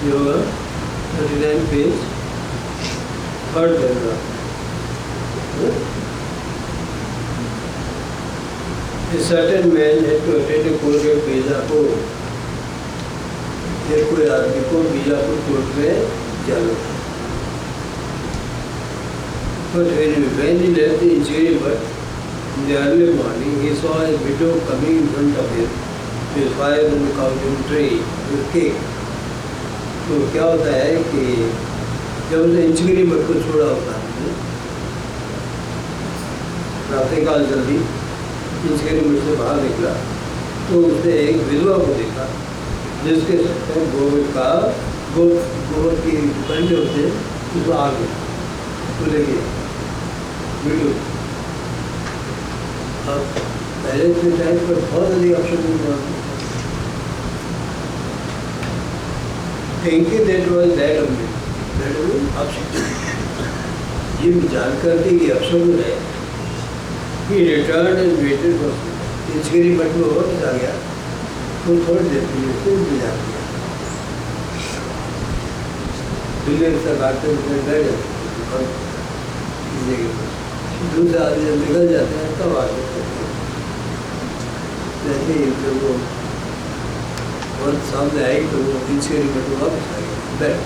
Yoga 39 page, third paragraph. A certain man had to attend a court at Bijapur. एक कोई आदमी को Bijapur court में जाना था. But when he left the injury, but in the early morning he saw a widow coming in front of him with fire on the couch tree with cake. तो क्या होता है कि जब उसने इंचगिरी मठ को छोड़ा होता है रात्रिकाल जल्दी इंचगिरी मठ से बाहर निकला तो उसने एक विधवा को देखा जिसके गोबर की दुकान जो होते उसको आ गया तो ले गया वीडियो. अब पहले के टाइम पर बहुत अधिक ऑप्शन हुआ thinking that was that only. That was obstacle. ये जानकर के ये अपशब्द है. He returned and waited for him. Inchgiri मठ में और आ गया तो थोड़ी देर के लिए फिर भी जा गया. दूसरे से बातें में बैठ जाते और इस जगह पर दूसरे आदमी जब निकल जाते हैं तब आ जाते हैं. जैसे ही जब वो और सामने आई तो वो इंचगिरी मठ में वापस आ गया. बैठ.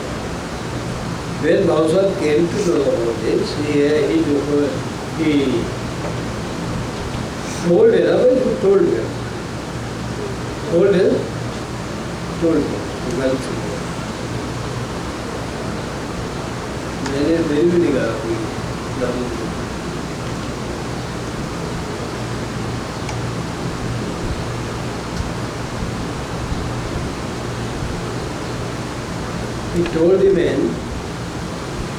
When Bausa came to know about this, he told her, told her, मैंने मेरी भी निकाला कोई दामों को. He told the man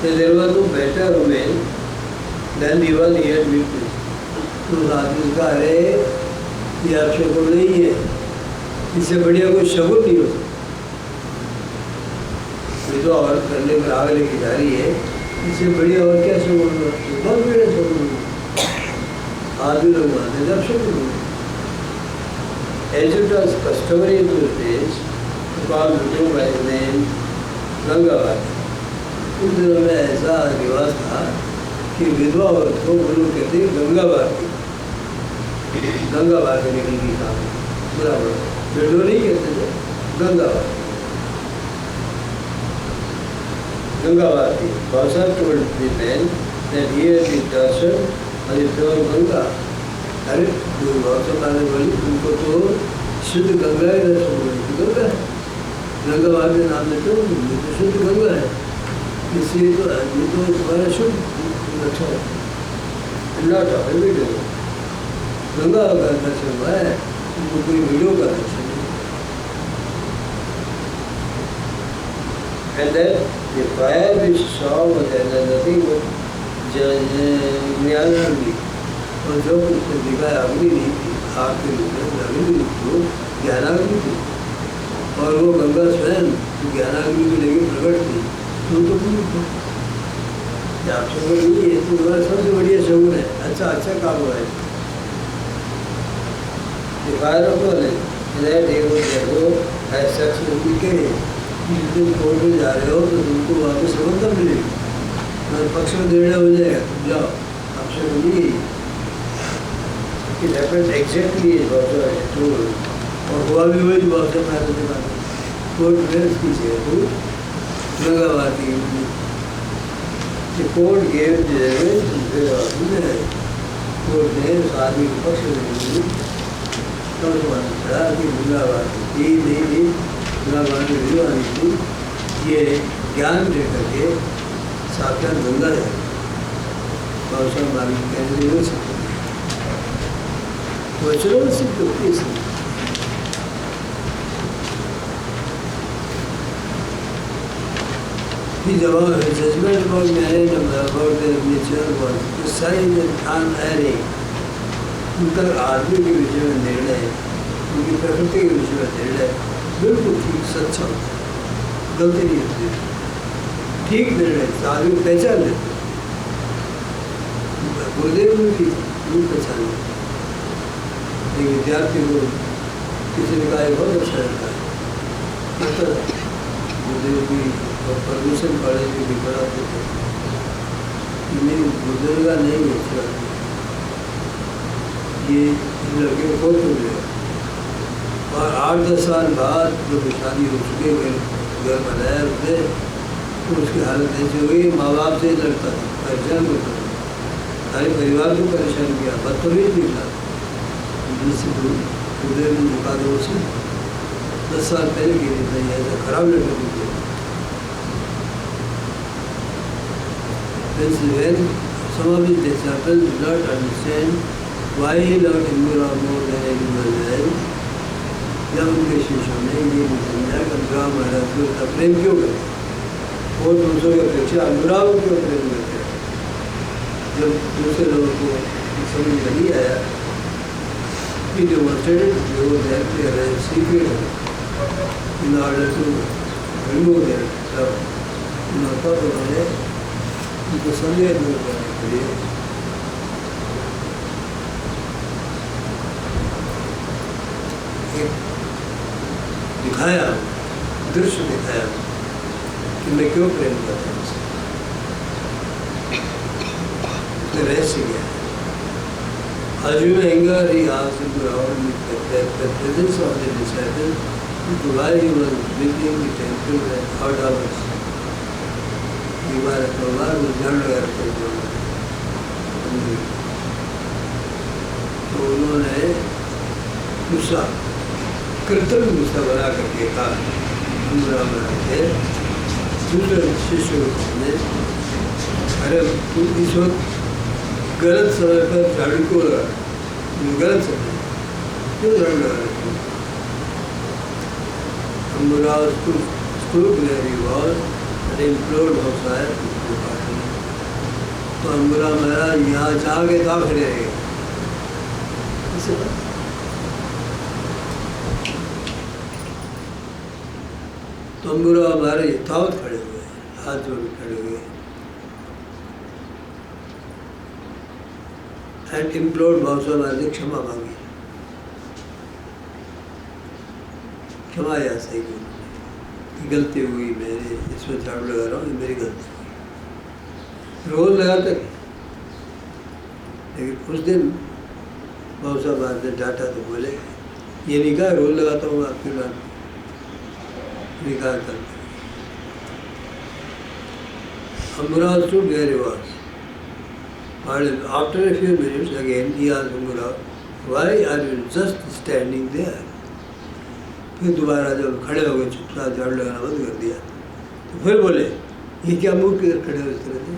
that there was no better woman than the one he had witnessed. तो आदमी का है ये आप शगुन नहीं है, इससे बढ़िया कोई शगुन नहीं हो सकता. ये तो और करने पर आग लेके जा रही है, इससे बढ़िया और क्या शगुन हो. बहुत बढ़िया शगुन हो. आदमी लोग मानते जब शगुन हो. As it was customary in those days to call widow by name गंगावाती. उस दिनों में ऐसा रिवाज था कि विधवा औरत को वो लोग कहते हैं गंगावाती. गंगावाती निकल की काम बराबर विडो नहीं कहते थे, गंगावाती. गंगावाती. Bausa told the man that he had been darshan and the pure Ganga. अरे Bausa माने बोली उनको तो शुद्ध गंगा ही दर्शन हुई. गंगा गंगावाती नाम देते हो तो शुद्ध गंगा है, इसलिए तो ये तो तुम्हारा शुद्ध अच्छा है. लौटा वीडियो गंगा का दर्शन हुआ है, उनको कोई वीडियो का दर्शन नहीं. And then the fire which saw was nothing but ज्ञानाग्नि. और जो उसने दिखा अग्नि नहीं थी, आग के रूप में अग्नि तो ज्ञानाग्नि थी. और वो गंगा स्वयं ज्ञानाग्नि को लेकर प्रकट थी. तो आप शगुन नहीं है तो तुम्हारा सबसे बढ़िया शगुन है. अच्छा अच्छा काम हुआ है. दिखाया को देखो ऐसा के जिस दिन कोर्ट में जा रहे हो तो तुमको वापस समझ मिलेगी. तुम्हारे पक्ष में निर्णय हो जाएगा, तुम जाओ. आप शगुन नहीं it happened exactly as Bausa had told. और हुआ भी वही Bausa पहले के बाद कोर्ट में कीजिए तो गंगावाती. The court gave the evidence. Court ने उस आदमी के पक्ष में कि गंगावाती नहीं गंगावाती विद्वानी थी. ये ज्ञान दे करके साक्षात गंगा है. Bausa मालिक कहने नहीं हो सकते. वचनों से क्योंकि The judgment about marriage and about their nature was precise and unerring. उनका आदमी के विषय में निर्णय है, उनकी प्रकृति के विषय में निर्णय बिल्कुल ठीक सच्चा होता है. गलती नहीं होती. ठीक निर्णय आदमी पहचान लेते. गुरुदेव में भी पहचान लेते. एक विद्यार्थी को किसी ने कहा बहुत अच्छा लगता है, गुरुदेव की परमिशन कॉलेज में भी पढ़ाते थे। नहीं बुजुर्ग नहीं है, ये लड़के को बहुत हो गया। और 8-10 साल बाद जब शादी हो चुके, घर बनाया उसने, तो उसकी हालत ऐसी हो गई, माँ बाप से लड़ता था, परेशान होता था, सारे परिवार को परेशान किया, बदतमीज निकला। जिससे गुरुदेव ने झुका दो उसे 10 साल पहले की नहीं था, ऐसा खराब लड़का मुझे। When some of his disciples did not understand why Lord Indra more than anyone else, जब उनके शिष्यों ने ये नहीं समझा कि अम्बुरा महाराज को इतना प्रेम क्यों करते और दूसरों की अपेक्षा अम्बुरा को क्यों प्रेम करते हैं। जब दूसरे लोगों को समझ नहीं आया कि जो secret in order to remove their love, उन्होंने उनको संदेह दूर करने के लिए एक दिखाया, दृश्य दिखाया कि मैं क्यों प्रेम करता हूँ उसे। उसने रहस्य किया। As you anger, he asked him to around the presence of the disciples why he was visiting the temple at odd hours. दीवार परिवार में जड़ लगा रखे तो उन्होंने गुस्सा, कृत्रिम गुस्सा बना करके कहा के दूसरे शिष्य ने, अरे तू इस वक्त गलत समय पर झाड़ू को लगा, गलत समय क्यों झाड़ू लगा रहे? अम्बुरा इम्प्लोर्ड होता है तो अम्बुरा महाराज यहाँ जाके था खड़े रहे। तो अम्बुरा महाराज यथावत खड़े हुए, हाथ जोड़ खड़े हुए एंड इम्प्लोर्ड भावसा महाराज ने क्षमा मांगी, क्षमा या सही गलती हुई, मैंने इसमें झाड़ू लगा रहा हूँ, ये मेरी गलती हुई। रोज लगाते लेकिन उस दिन बहुत सा बात ने डांटा तो बोले ये नहीं कहा रोज लगाता हूँ आपकी बात, निकाह करते। Ambura stood where he was. And after a few minutes again he asked Ambura, why are you just standing there? फिर दोबारा जब खड़े हो गए चुपचाप झाड़ू लगाना बंद कर दिया तो फिर बोले ये क्या मुंह किधर खड़े हो इस तरह से,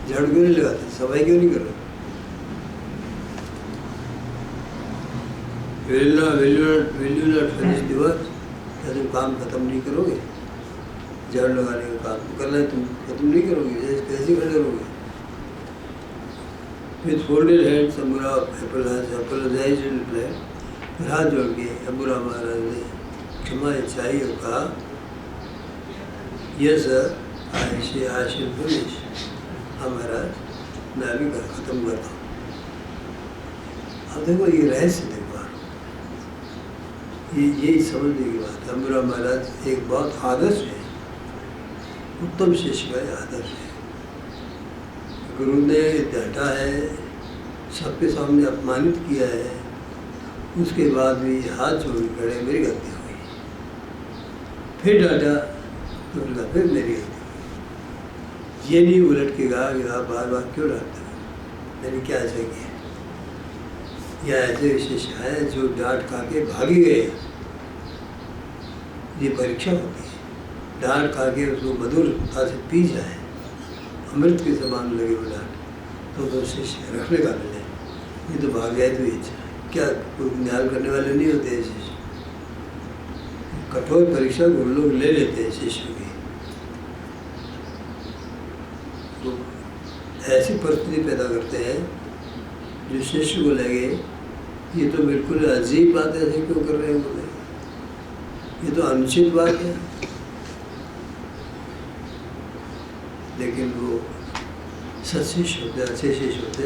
झाड़ू क्यों नहीं लगाते, सफाई क्यों नहीं कर रहे? will you not finish the work? क्या तुम काम खत्म नहीं करोगे? झाड़ू लगाने का काम करना है, तुम खत्म नहीं करोगे, कैसे खड़े रहोगे? With folded hands, Ambura apologized and replied, फिर हाथ जोड़ के अम्बुरा महाराज ने क्षमा चाही और कहा, yes sir, I shall finish. हाँ महाराज, मैं अभी खत्म करता हूँ। अब देखो ये रहस्य देखो, यही समझने की बात है। अम्बुरा महाराज एक बहुत आदर्श है, उत्तम शिष्य का आदर्श है। गुरु ने डांटा है, सबके सामने अपमानित किया है, उसके बाद भी हाथ जोड़ खड़े, मेरी गलती हुई, फिर डांटा तो बोला फिर मेरी गलती हुई। ये नहीं उलट के कहा कि आप बार बार क्यों डांटते हो, मैंने क्या ऐसा किया? या ऐसे शिष्य हैं जो डांट खा के भागी गए। ये परीक्षा होती है, डांट खा के उसको मधुरता से पी जाए, अमृत के समान लगे वो डांट, तो शिष्य रखने का मिले। ये तो भाग गए तो क्या कोई न्याय करने वाले नहीं होते हैं शिष्य। कठोर परीक्षा गुरु लोग ले लेते हैं शिष्य की। तो ऐसी परिस्थिति पैदा करते हैं जो शिष्य को लगे ये तो बिल्कुल अजीब बात है, ऐसे क्यों कर रहे हैं बोले, ये तो अनुचित बात है। लेकिन वो सच शिष्य होते, अच्छे शिष्य होते,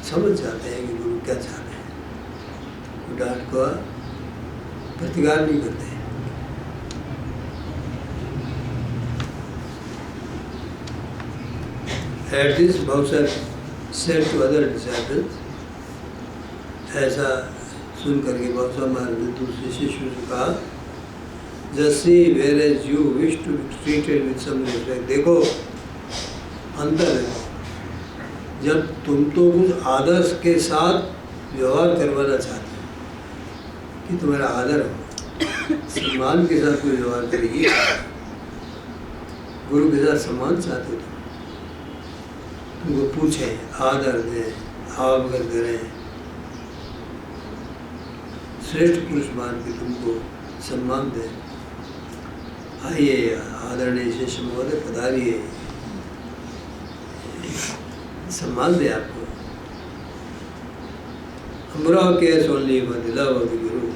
समझ जाते हैं कि गुरु क्या चाह रहे हैं, वो डांट का प्रतिकार नहीं करते हैं। At this, Bhavsar said to other disciples, ऐसा सुन करके Bhavsar महाराज ने दूसरे शिष्यों से कहा, just see whereas you wish to be treated with some respect. देखो अंतर देखो, जब तुम तो कुछ आदर के साथ व्यवहार करवाना चाहते हो कि तुम्हारा आदर हो, सम्मान के साथ कोई व्यवहार करेगी, गुरु के साथ सम्मान चाहते हो, तुमको पूछे, आदर दें, आवभगत करें, श्रेष्ठ पुरुष मान के तुमको सम्मान दें, आइए आदरणीय शिष्य महोदय पधारिए, सम्मान दे आपको। अम्बरा के सोनी दिला गुरु,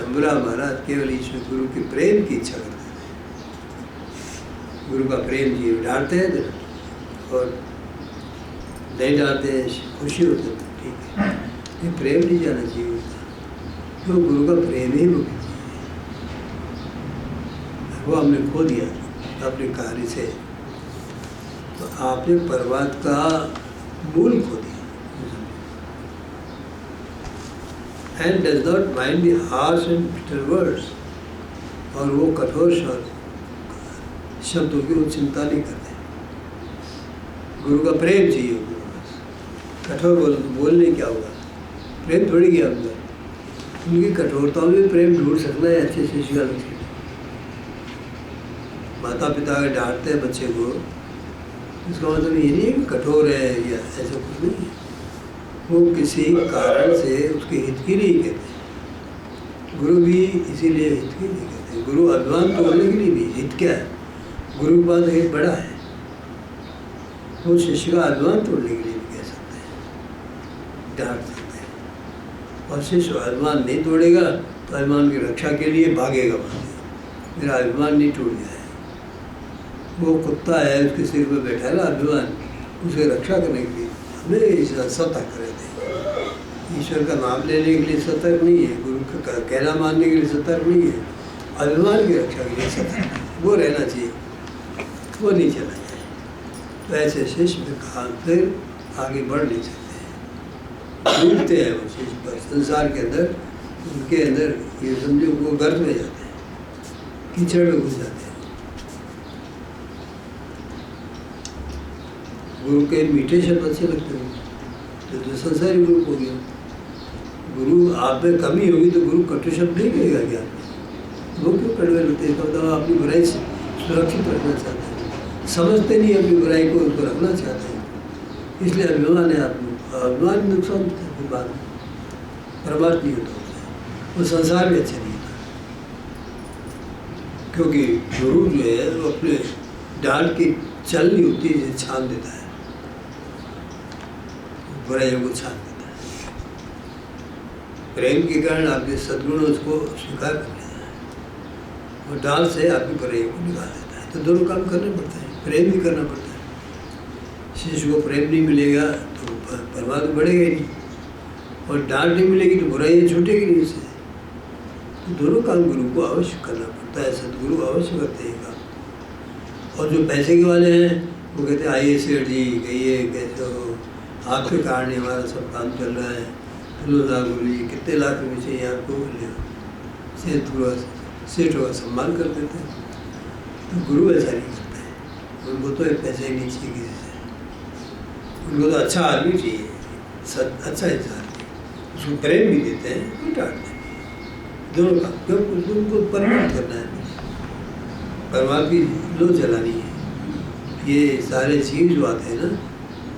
अम्बरा महाराज केवल ईश्वर गुरु के प्रेम की इच्छा करते थे। गुरु का प्रेम जी डांटते हैं और नहीं डालते हैं, खुशी होती है, ठीक है, ये प्रेम नहीं जाना चाहिए उसका, क्यों गुरु का प्रेम ही मुख्य चीज़ है। वो हमने खो दिया अपने कार्य से, तो आपने पर्वत का मूल खो दिया। And does not mind the harsh and bitter words, और वो कठोर शब्दों की वो चिंता नहीं करते। गुरु का प्रेम चाहिए उनको, कठोर बोलने क्या होगा, प्रेम थोड़ी गया अंदर, उनकी कठोरताओं में प्रेम ढूंढ सकना है अच्छे शिष्य। माता पिता अगर डांटते हैं बच्चे को, इसका मतलब ये नहीं है कि कठोर है या ऐसा कुछ नहीं है, वो किसी कारण से उसके हित की नहीं कहते। गुरु भी इसीलिए हित की नहीं कहते, गुरु अभिमान तोड़ने के लिए भी हित क्या है, गुरु के पास हित बड़ा है, वो शिष्य का अभिमान तोड़ने के लिए भी कह सकते हैं, डांट सकते हैं। और शिष्य अभिमान नहीं तोड़ेगा तो अभिमान की रक्षा के लिए भागेगा, मेरा अभिमान नहीं टूट जाए। वो कुत्ता है, उसके सिर पे बैठा है ना अभिमान, उसकी रक्षा करने के लिए हमें सतर्क रहते हैं। ईश्वर का नाम लेने के लिए सतर्क नहीं है, गुरु का कहना मानने के लिए सतर्क नहीं है, अभिमान की रक्षा के लिए सतर्क वो रहना चाहिए, वो नहीं चला जाए। तो ऐसे शिष्य में कहा फिर आगे बढ़ नहीं सकते हैं, डूबते हैं वो शिष्य पर संसार के अंदर, उनके अंदर ये समझो वो गर्त में जाते हैं, कीचड़ में घुस जाते हैं। गुरु के मीठे शब्द अच्छे लगते हैं तो संसारी गुरु हो गया। गुरु आप में कमी होगी तो गुरु कटु शब्द नहीं कहेगा क्या? वो क्यों कड़वे लगते हैं? तो अपनी बुराई से सुरक्षित रखना चाहते हैं, समझते नहीं अपनी बुराई को, उसको रखना चाहते हैं, इसलिए अभिमान है आप लोग। अभिमान नुकसान होता है, बाद में बर्बाद नहीं होता, वो संसार में अच्छा नहीं होता, क्योंकि गुरु जो है वो अपने डाल की चल नहीं होती है, छान देता है, बुराइयों को छान देता है। प्रेम के कारण आपके सद्गुण उसको स्वीकार कर लेता है और डाल से आपकी बुराइयों को निकाल देता है। तो दोनों काम करने पड़ते हैं, प्रेम भी करना पड़ता है। शिष्य को प्रेम नहीं मिलेगा तो परमात्मा बढ़ेगा ही नहीं, और डांट नहीं मिलेगी तो बुराइयाँ छूटेगी नहीं उससे। तो दोनों काम गुरु को अवश्य करना पड़ता है, सदगुरु अवश्य करते हैं काम। और जो पैसे के वाले हैं वो कहते हैं आइए सेठ जी, कहिए कैसे हो, आपके कारण ही हमारा सब काम चल रहा है, लो साहब बोलिए कितने लाख रुपये चाहिए आपको, बोले सेठों का सम्मान कर देते हैं। तो गुरु ऐसा नहीं करते हैं, उनको तो पैसे ही नहीं चाहिए किसी से, उनको तो अच्छा आदमी चाहिए, अच्छा इंसान, उसको प्रेम भी देते हैं, कोई डांटते हैं, दोनों काम, क्योंकि उनको परमानेंट करना है, परमात्मा की लो चलानी है। ये सारे चीज़ जो आते हैं ना,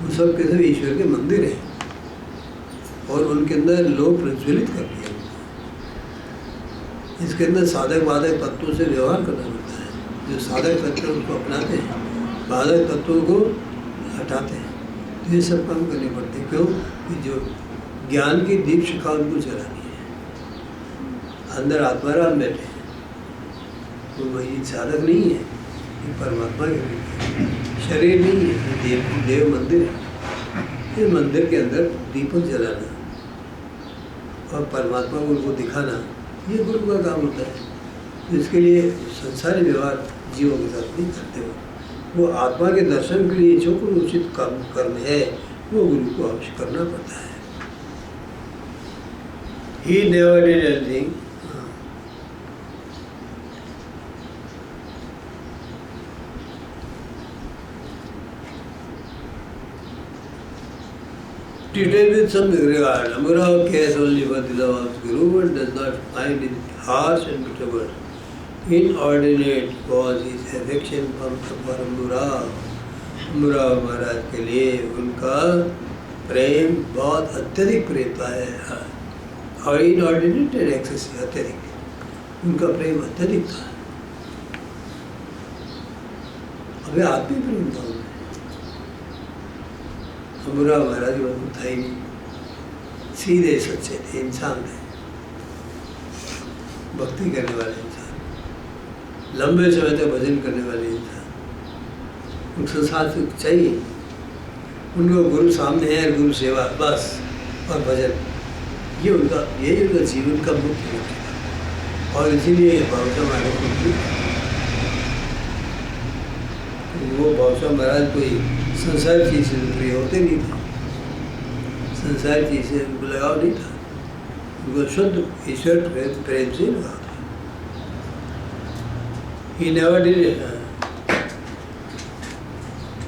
वो सब के सब ईश्वर के मंदिर हैं और उनके अंदर लो प्रज्वलित कर दिया। इसके अंदर साधक बाधक तत्वों से व्यवहार करना पड़ता है। जो साधक तत्व उनको अपनाते हैं, बाधक तत्वों को हटाते हैं, तो ये सब काम करने पड़ते हैं। क्यों कि जो ज्ञान की दीप शिखा उनको चलानी है, अंदर आत्माराम बैठे हैं, तो वही साधक नहीं है, ये परमात्मा के शरीर नहीं है, ये देव मंदिर है। इस मंदिर के अंदर दीपक जलाना और परमात्मा को उनको दिखाना, ये गुरु का काम होता है। तो इसके लिए संसारी व्यवहार जीवों के साथ नहीं करते हो, वो आत्मा के दर्शन के लिए जो कोई उचित कर्म है वो गुरु को अवश्य करना पड़ता है। He never did anything. Treated with some regard, Amurao cares only for the love of Guru and does not find it harsh and bitter. Inordinate was his affection for Amurao. अम्बुराव महाराज के लिए उनका प्रेम बहुत अत्यधिक प्रेम था है, और इनऑर्डिनेट एंड एक्सेसिव, अत्यधिक उनका प्रेम अत्यधिक था। हमें आत्मी प्रेम था उनमें। अम्बुराव महाराज वो था ही नहीं, सीधे सच्चे थे, इंसान थे, भक्ति करने वाले इंसान, लंबे समय तक भजन करने वाले इंसान। उनको संसार से चाहिए, उनको गुरु सामने है, गुरु सेवा बस, और भजन, ये उनका जीवन का मुख्य लक्ष्य था। और इसीलिए बाबूसाहेब महाराज वो बाबूसाहेब महाराज कोई संसार चीज से प्रिय होते नहीं थे, संसार चीज से उनको लगाव नहीं था, उनको शुद्ध ईश्वर प्रेम से लगाव था। He never did it.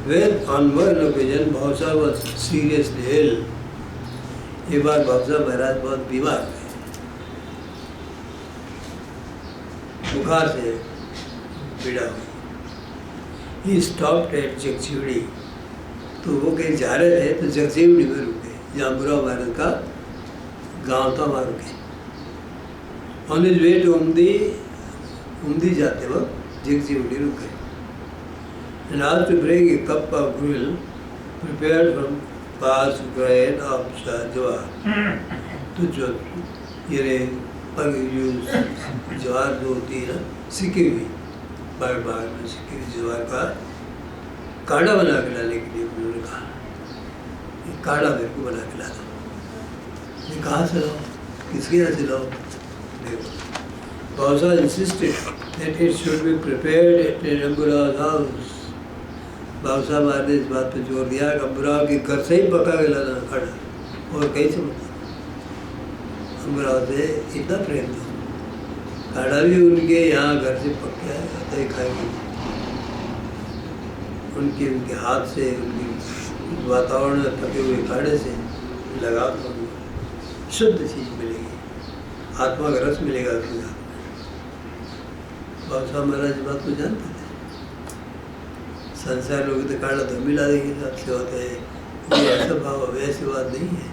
When on one occasion Babusaheb was seriously ill, एक बार बाबूसाहेब महाराज बहुत बीमार थे, बुखार से पीड़ा हुई। He stopped at जगजीवड़ी, तो वो कहीं जा रहे थे तो जगजीवड़ी में रुके, जहाँ अम्बुराव महाराज का गांव था, वहाँ रुके। On his way to Umadi जाते वक्त जगजीवड़ी रुके। And asked to bring a cup of gruel prepared from parched grain of jawar. तो जो ये ज्वार जो होती है ना, सिकी हुई, बार बार में सिकी हुई ज्वार का काढ़ा बना के लाने के लिए उन्होंने कहा, ये काढ़ा मेरे को बना के ला दो। ये कहाँ से लाओ, किसके यहाँ से लाओ? देखो, Babusaheb insisted that it should be prepared at Amburav's house. Babusaheb महाराज ने इस बात पर जोर दिया कि अम्बुराव के घर से ही पका के लाना काढ़ा, और कहीं से मत। अम्बुराव से इतना प्रेम था, काढ़ा भी उनके यहाँ घर से पक के आता ही खाएंगे, उनके हाथ से, उनके वातावरण में पके हुए काढ़े से लगा तो शुद्ध चीज मिलेगी, आत्मा का रस मिलेगा उसके साथ। बाबूसाहेब महाराज इस बात को जानते थे। संसार लोग तो काढ़ा तो मिला देंगे, सबसे होते हैं, ये ऐसा भाव वैसी बात नहीं है।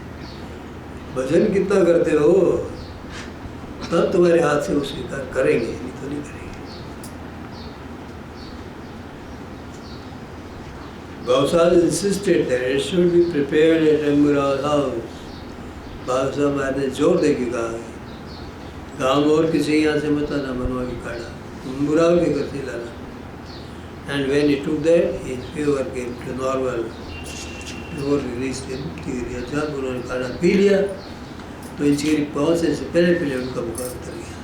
भजन कितना करते हो तब तुम्हारे हाथ से वो स्वीकार करेंगे, नहीं तो नहीं करेंगे। Babusaheb insisted that it should be prepared at Amburav's house. Babusaheb महाराज ने जोर दे के कहा, गाँव और किसी यहाँ से मत आना बनवा के काढ़ा, अम्बुराव के घर से लाना। And when he took that, his fever came to normal. Fever released him. जब उन्होंने काढ़ा पी लिया तो इंजरी पहुँचने से पहले उनका बुखार उतर गया,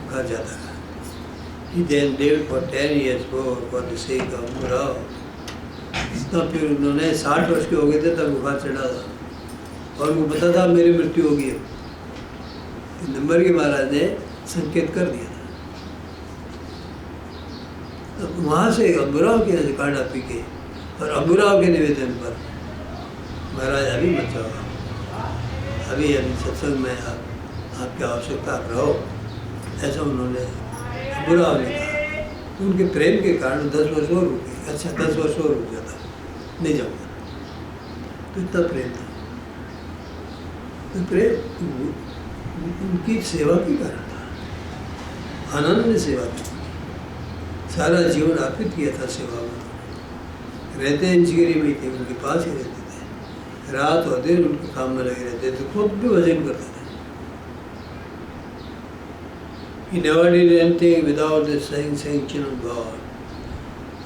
बुखार जाता रहा। He then lived for 10 years more for the sake of Amburao. इतना फिर उन्होंने 60 वर्ष के हो गए थे तब बुखार चढ़ा था, और उनको पता था मेरी मृत्यु होगी। नंबर के महाराज ने संकेत कर दिया था। तो वहाँ से अम्बुराव के यहाँ से काढ़ा पी के, और अम्बुराव के निवेदन पर महाराज अभी मत जाओ, अभी सत्संग में आपकी आवश्यकता रहो, ऐसा उन्होंने अम्बुराव ने कहा। उनके प्रेम के कारण 10 वर्ष और रुके। अच्छा 10 वर्ष और रुक जाता, नहीं जाऊँगा, तो इतना प्रेम था। तो प्रेम उनकी सेवा के कारण था, आनंद ने सेवा की, सारा जीवन अर्पित किया था सेवा में। रहते इंचगिरी में थे, उनके पास ही रहते थे, रात और दिन उनके काम में लगे रहते थे, खुद भी भजन करते थे। He never did anything without the sanction of God.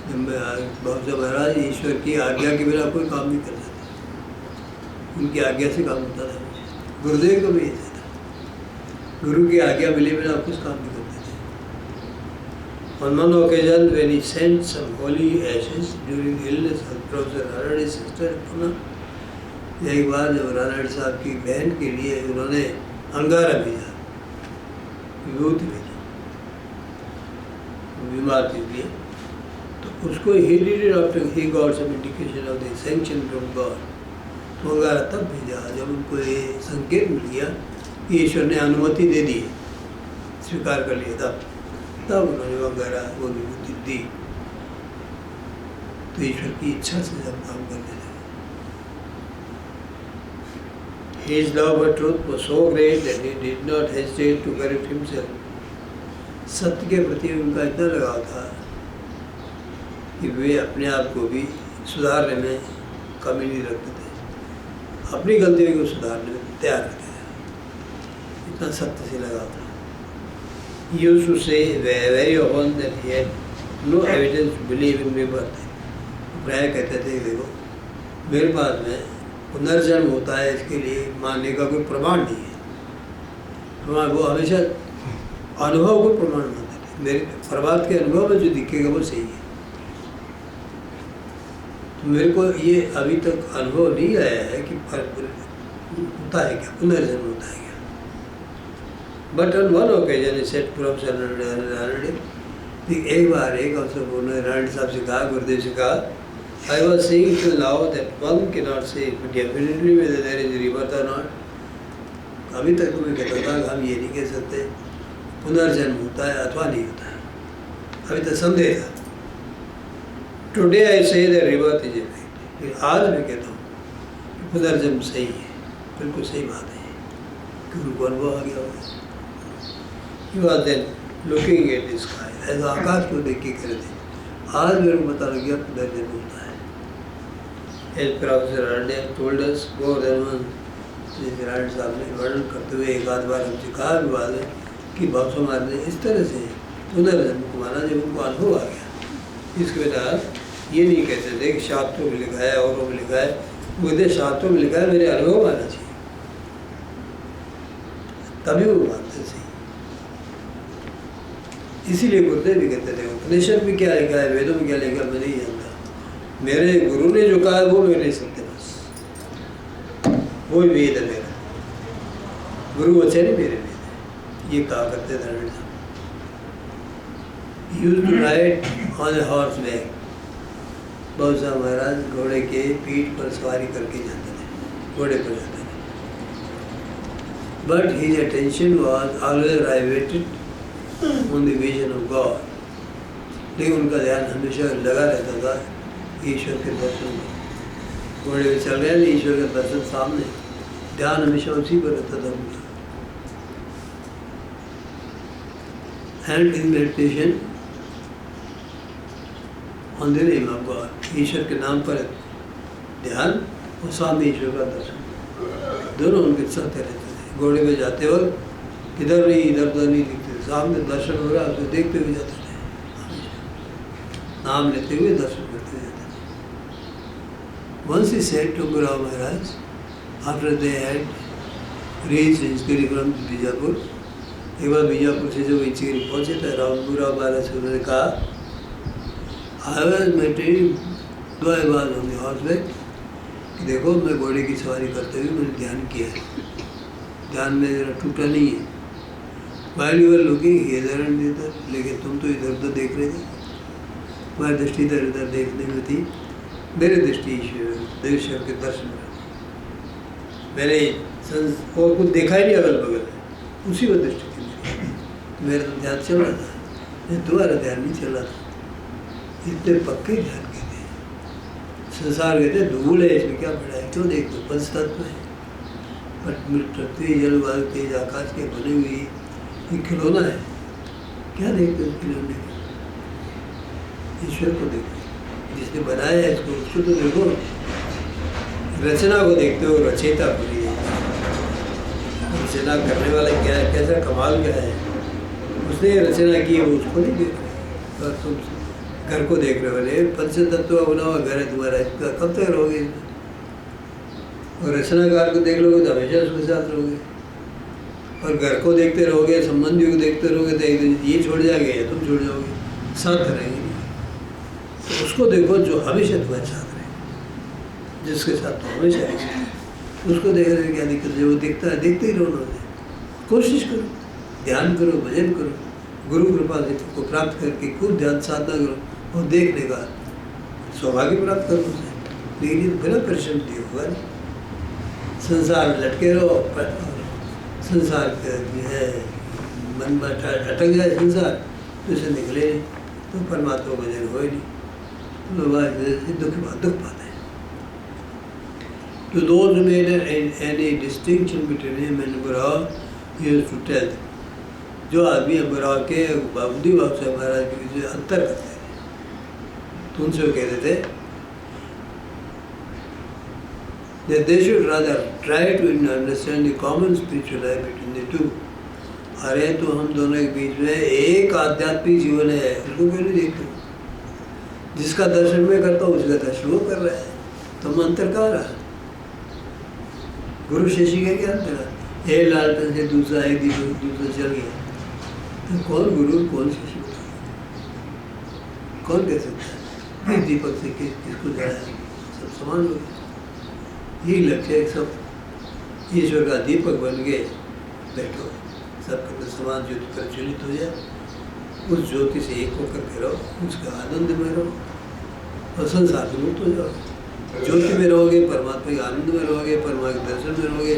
Babusaheb महाराज ईश्वर की आज्ञा के बिना कोई काम नहीं कर सकते, उनकी आज्ञा से काम होता था। गुरुदेव को भी ऐसा था, गुरु की आज्ञा मिले बिना कुछ काम नहीं करते थे। On one occasion, when he sent some holy ashes during the illness of Professor Ranade sister Pune, एक बार जब रानाडी साहब की बहन के लिए उन्होंने अंगारा भेजा, विभूति भेजा, बीमार थी इसलिए, तो उसको he did it after he got some indication of the sanction from God. तो अंगारा तब भेजा जब उनको ये संकेत मिल गया कि ईश्वर ने अनुमति दे दी, स्वीकार कर लिया, तब उन्होंने वो अंगारा वो विभूति दी। तो ईश्वर की इच्छा से जब काम करने लगे। His love for truth was so great that he did not hesitate to correct himself. सत्य के प्रति उनका इतना लगाव था कि वे अपने आप को भी सुधारने में कमी नहीं रखते थे, अपनी गलतियों को सुधारने में तैयार रहते थे, इतना सत्य से लगाव था। He used to say very often that he had no evidence to believe in rebirth. प्राय कहते थे देखो मेरे पास में पुनर्जन्म होता है इसके लिए मानने का कोई प्रमाण नहीं है, प्रमाण वो हमेशा अनुभव को प्रमाण मानते थे, मेरे प्रभात के अनुभव में जो दिखेगा वो सही है। तो मेरे को ये अभी तक अनुभव नहीं आया है कि होता है क्या, पुनर्जन्म होता है क्या। But on one occasion he said professor Ranade, एक बार एक अवसर उन्होंने रानडे साहब से कहा, गुरुदेव से कहा, I was saying till now that one cannot say definitely whether there is rebirth or not. अभी तक मैं कहता था कि हम ये नहीं कह सकते पुनर्जन्म होता है अथवा नहीं होता है, अभी तक संदेह था। Today I say that rebirth is a fact. आज मैं कहता हूँ कि पुनर्जन्म सही है, बिल्कुल सही बात है, क्योंकि उनको अनुभव आ गया होगा। He was then looking at the sky, ऐसा आकाश को देख के कह रहे थे, आज मेरे को पता लग गया पुनर्जन्म होता है। As Professor Ranade told us more than once, Ranade साहब ने वर्णन करते हुए एक आध बार हमसे कहा भी बात है कि बाबा महाराज ने इस तरह से पुनर्जन्म को माना जब उनको अनुभव आ गया। इसके बिना ये नहीं कहते थे कि शास्त्रों में लिखा है औरों में लिखा है, वो कहते शास्त्रों में लिखा है मेरे अनुभव आना चाहिए, तभी वो मानते सही। इसीलिए गुरुदेव भी कहते थे उपनिषद में क्या लिखा है, वेदों में क्या लिखा है मैं नहीं जानता, मेरे गुरु ने जो कहा है वो मैं नहीं सकते, बस वही वेद है मेरा, गुरु वचन ही मेरे वेद है, ये कहा करते थे रानडे साहब। Used to ride on a horse back, बहुत साहब महाराज घोड़े के पीठ पर सवारी करके जाते थे, घोड़े पर जाते थे। But his attention was always riveted on the vision of God, लेकिन उनका ध्यान हमेशा लगा रहता था ईश्वर के दर्शन में। घोड़े में चल रहे हैं, ईश्वर का दर्शन सामने, ध्यान हमेशा उसी पर रहता था उनका। And in meditation on the name of God, ईश्वर के नाम पर ध्यान और सामने ईश्वर का दर्शन, दोनों उनके साथ रहते थे। घोड़े में जाते वक्त इधर नहीं इधर उधर नहीं दिखते थे, सामने दर्शन हो रहा है उसको देखते हुए जाते थे, नाम लेते हुए दर्शन करते जाते थे। Once he said to Guru Maharaj, after they had reached Inchgiri from Bijapur, एक बार बीजापुर से जब इंचगिरी पहुँचे तो गुरु महाराज से उन्होंने कहा, I was meditating 2 hours on the horseback, कि देखो मैं घोड़े की सवारी करते हुए मैंने ध्यान किया है, ध्यान में जरा टूटा नहीं है। While you were looking here and there, लेकिन तुम तो इधर उधर देख रहे थे, तुम्हारी दृष्टि इधर उधर देखने में थी, मेरी दृष्टि ईश्वर के दर्शन में, मैंने और कुछ देखा ही नहीं अगल बगल, उसी में दृष्टि थी मेरी। मेरा तो ध्यान चल रहा था, तुम्हारा ध्यान नहीं चल रहा था, इतने पक्के ध्यान के थे। संसार कहते धूल है, इसमें क्या पड़ा है, क्यों देखते पंच तत्व है, बट पृथ्वी जल वायु तेज आकाश के बने हुई ये खिलौना है, क्या देखते उस खिलौने को, ईश्वर को देखो जिसने बनाया है इसको, उसको तो देखो, रचना को देखते हो, रचयिता को नहीं देखते। रचना करने वाला क्या है, कैसा कमाल क्या है, उसने रचना की है, वो उसको नहीं देख रहे। और तुम घर को देख रहे वाले, पंच तत्व बना हुआ घर है तुम्हारा, इसका कब तक रहोगे? और रचनाकार को देख लोगे तो हमेशा उसके साथ रहोगे, और घर को देखते रहोगे, संबंधियों को देखते रहोगे तो एक दिन ये छोड़ जाएंगे या तुम छोड़ जाओगे। साथ रहेंगे नहीं। तो उसको देखो जो हमेशा तुम्हारे साथ रहे, जिसके साथ तो हमेशा रहेंगे, उसको देखने में क्या दिक्कत है? वो देखता है, देखते ही रहो ना, कोशिश करो, ध्यान करो, भजन करो, गुरु कृपा से को प्राप्त करके खूब ध्यान साधना करो और देखने का सौभाग्य प्राप्त करो उसे। लेकिन ये बिना परिश्रम दिए होगा नहीं। संसार में लटके रहो और संसार का जो है मन में अटक जाए संसार, तो इसे निकले नहीं, तो परमात्मा को जन हो ही नहीं, तो दुख पाते हैं। तो those who made any distinction between him and Burao, he used to tell them. जो आदमी बुरा के बाबूदी बाबू से महाराज के बीच अंतर करते थे, तो उनसे वो कहते थे that they should rather try to understand the common spiritual life between the two. अरे तो हम दोनों के बीच में एक आध्यात्मिक जीवन है, उसको क्यों नहीं देखते? जिसका दर्शन मैं करता हूँ उसका दर्शन वो कर रहा है, तो हम अंतर कहाँ रहा? गुरु शिष्य का क्या अंतर है? एक लालटन से दूसरा, एक दीपक दूसरा चल गया, तो कौन गुरु कौन शिष्य बताए? कौन कह सकता है किस दीपक से किसको जलाया? सब समान हो गए। यही लक्ष्य है, सब ईश्वर का दीपक बन के बैठो, सबके अंदर समान ज्योति प्रज्वलित हो जाए, उस ज्योति से एक होकर के रहो, उसका आनंद में रहो और संसार से मुक्त हो जाओ। ज्योति में रहोगे, परमात्मा के आनंद में रहोगे, परमात्मा के दर्शन में रहोगे,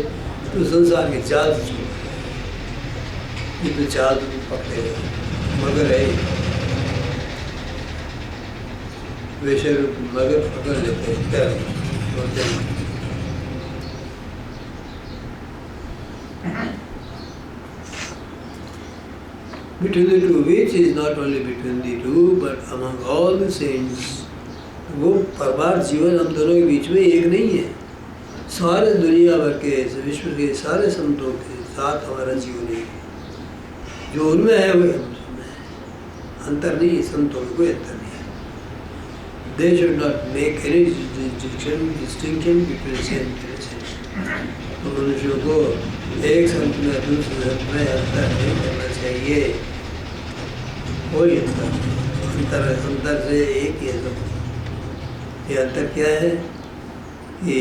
तो संसार के चाल से छूट, ये तो चाल पकड़े मगर है, वैसे मगर पकड़ लेते हैं क्या बोलते हैं। Between the two, which is not only between the two, but among all the saints, वो परमार्थ जीवन हम दोनों के बीच में एक नहीं है। सारे दुनिया भर के, विश्व के सारे संतों के साथ हमारा जीवन एक है। जो उनमें है वही हम में है, अंतर नहीं, संतों में कोई अंतर नहीं है। They should not make any distinction between saint and saint. तो मनुष्यों को एक संत में दूसरे संत में अंतर नहीं करना चाहिए। कोई अंतर से एक ही है सब। ये अंतर क्या है कि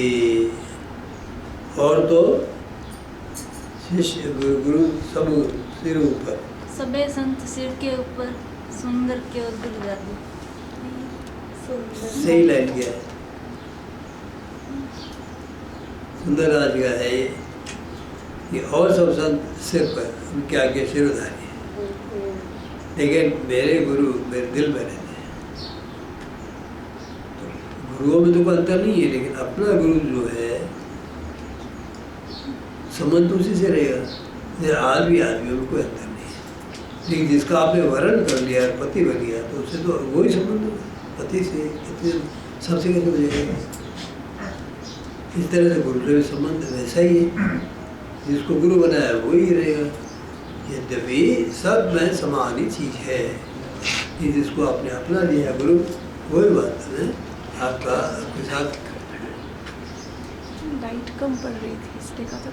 और तो शिष्य गुरु सब सिर ऊपर, सबे संत सिर के ऊपर, सुंदर के उधर जादू। सही लाइन क्या है? सुंदर राज का है ये कि और सब संत सिर पर, उनके आगे सिर उधारी है, लेकिन मेरे गुरु मेरे दिल में रहते हैं। तो गुरुओं में तो कोई अंतर नहीं है, लेकिन अपना गुरु जो है संबंध उसी से रहेगा। आदमी में कोई अंतर नहीं है, लेकिन जिसका आपने वर्ण कर लिया, पति बन गया, तो उससे तो वही संबंध होगा पति से, सबसे कैसे हो जाएगा? इस तरह से गुरु से संबंध वैसा ही है, जिसको गुरु बनाया वही रहेगा। यद्यपि सब में समान ही चीज है, कि जिसको आपने अपना लिया गुरु, वही बात है आपका आपके साथ। लाइट कम पड़ रही थी इसलिए कहा था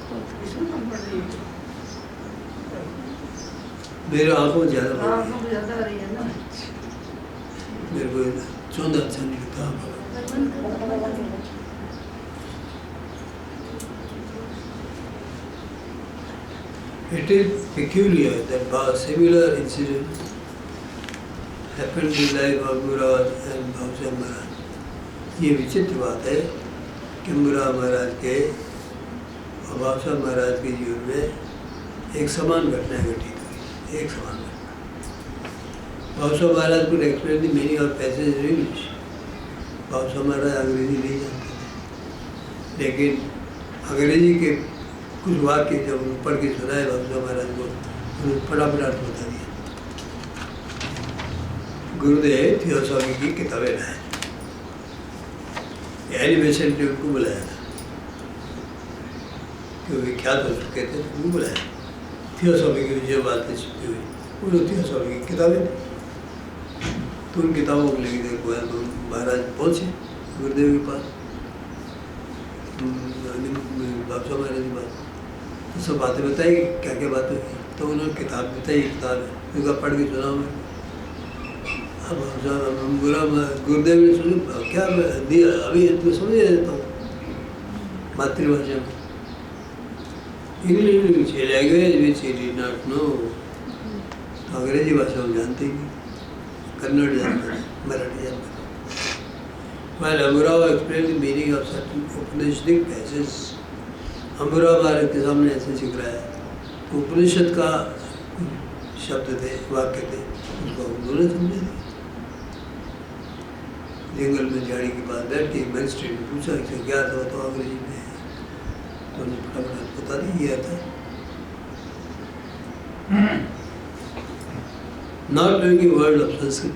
मेरे आंखों ज्यादा आ रही है ना, मेरे को चौंधा अच्छा नहीं लगता। It is peculiar that a similar incident happened in the life of Murad and Bhavsam Maharaj. ये विचित्र बात है कि मुराद महाराज के और भावसाहब महाराज के जीवन में एक समान घटना घटित हुई, एक समान घटना। भावसाहब महाराज को explain the meaning of passage in English. Bhausaheb Maharaj अंग्रेजी नहीं जानते थे, लेकिन अंग्रेजी के कुछ वाक्य जब पढ़ के सुनाए भावसाहब महाराज को, उन्होंने फटाफट अर्थ बता दिया। गुरुदेव थियोसॉफी की किताबें लाए, एनिमेशन ने उनको बुलाया था, क्योंकि विख्यात हो चुके थे, उनको बुलाया। थियोसॉफी की जो बातें छुपी हुई, उन्होंने थियोसॉफी की किताबें, तो उन किताबों को लेके देखो तो महाराज पहुँचे गुरुदेव के पास, भावसाहब महाराज की बात, तो सब बातें बताई, क्या क्या बातें हुई, तो उन्होंने किताब बताई, किताब है, उनका पढ़ के सुना मैं। अब बुरा गुरुदेव ने सुनो क्या दिया अभी तो समझ देता हूँ मातृभाषा में English language which he did not know, तो अंग्रेजी भाषा हम जानते ही नहीं, कन्नड़ जानते हैं, मराठी जानते हैं। While Amurao explained the meaning of certain Upanishadic passages, अमूरा Bharat के सामने ऐसे सीख रहा है, तो उपनिषद का शब्द थे, वाक्य थे, उसको हम दोनों समझे थे। जंगल में झाड़ी के पास बैठ के मैजिस्ट्रेट ने पूछा कि क्या था, तो अंग्रेजी में है, तो उन्हें फटाफट बता दिया था। Not knowing a word of Sanskrit,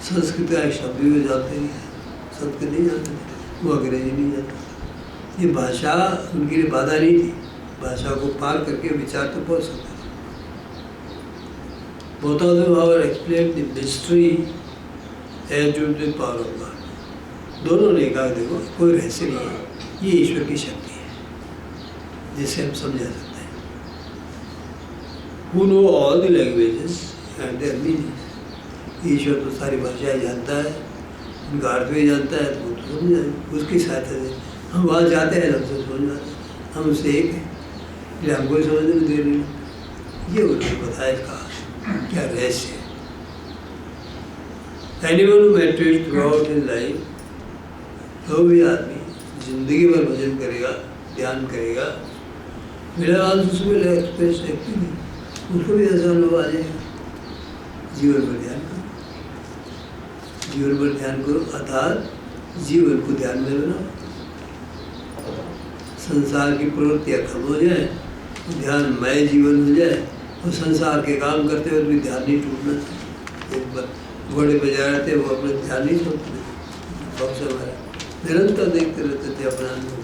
Sanskrit का एक शब्द भी वो जानते नहीं है, संस्कृत नहीं जानते थे, वो अंग्रेजी नहीं जानते। ये भाषा उनके लिए बाधा नहीं थी, भाषा को पार करके विचार तो पहुँच सकते थे। Both of them however explained the mystery as to the power of God. दोनों ने कहा देखो कोई रहस्य नहीं है, ये ईश्वर की शक्ति है जिसे हम समझा सकते हैं। Who know all the languages and their meanings. ईश्वर तो सारी भाषाएं जानता है, उनका अर्थ भी जानता है, तो वो तो समझा, उसकी सहायता से हम वहाँ जाते हैं, हमसे समझ जाते हैं, हम उससे एक हैं, इसलिए हमको समझने में देर नहीं। ये उन्होंने बताया इसका क्या रहस्य है। Anyone who meditates throughout his life, जो भी आदमी जिंदगी भर भजन करेगा, ध्यान करेगा, मेरा आंसू में एक्सप्रेस नहीं, उसको भी ऐसा अनुभव आ जाएगा। जीवन पर ध्यान करो, जीवन पर ध्यान करो, अर्थात जीवन को ध्यान में बनाओ। संसार की प्रवृत्तियाँ कम हो जाए, ध्यानमय जीवन हो जाए, और संसार के काम करते हुए भी ध्यान नहीं टूटना चाहिए। एक बार घोड़े पे जा रहे थे, वो अपने ध्यान नहीं छोड़ते थे, बहुत समय निरंतर देखते रहते थे अपना अनुभव।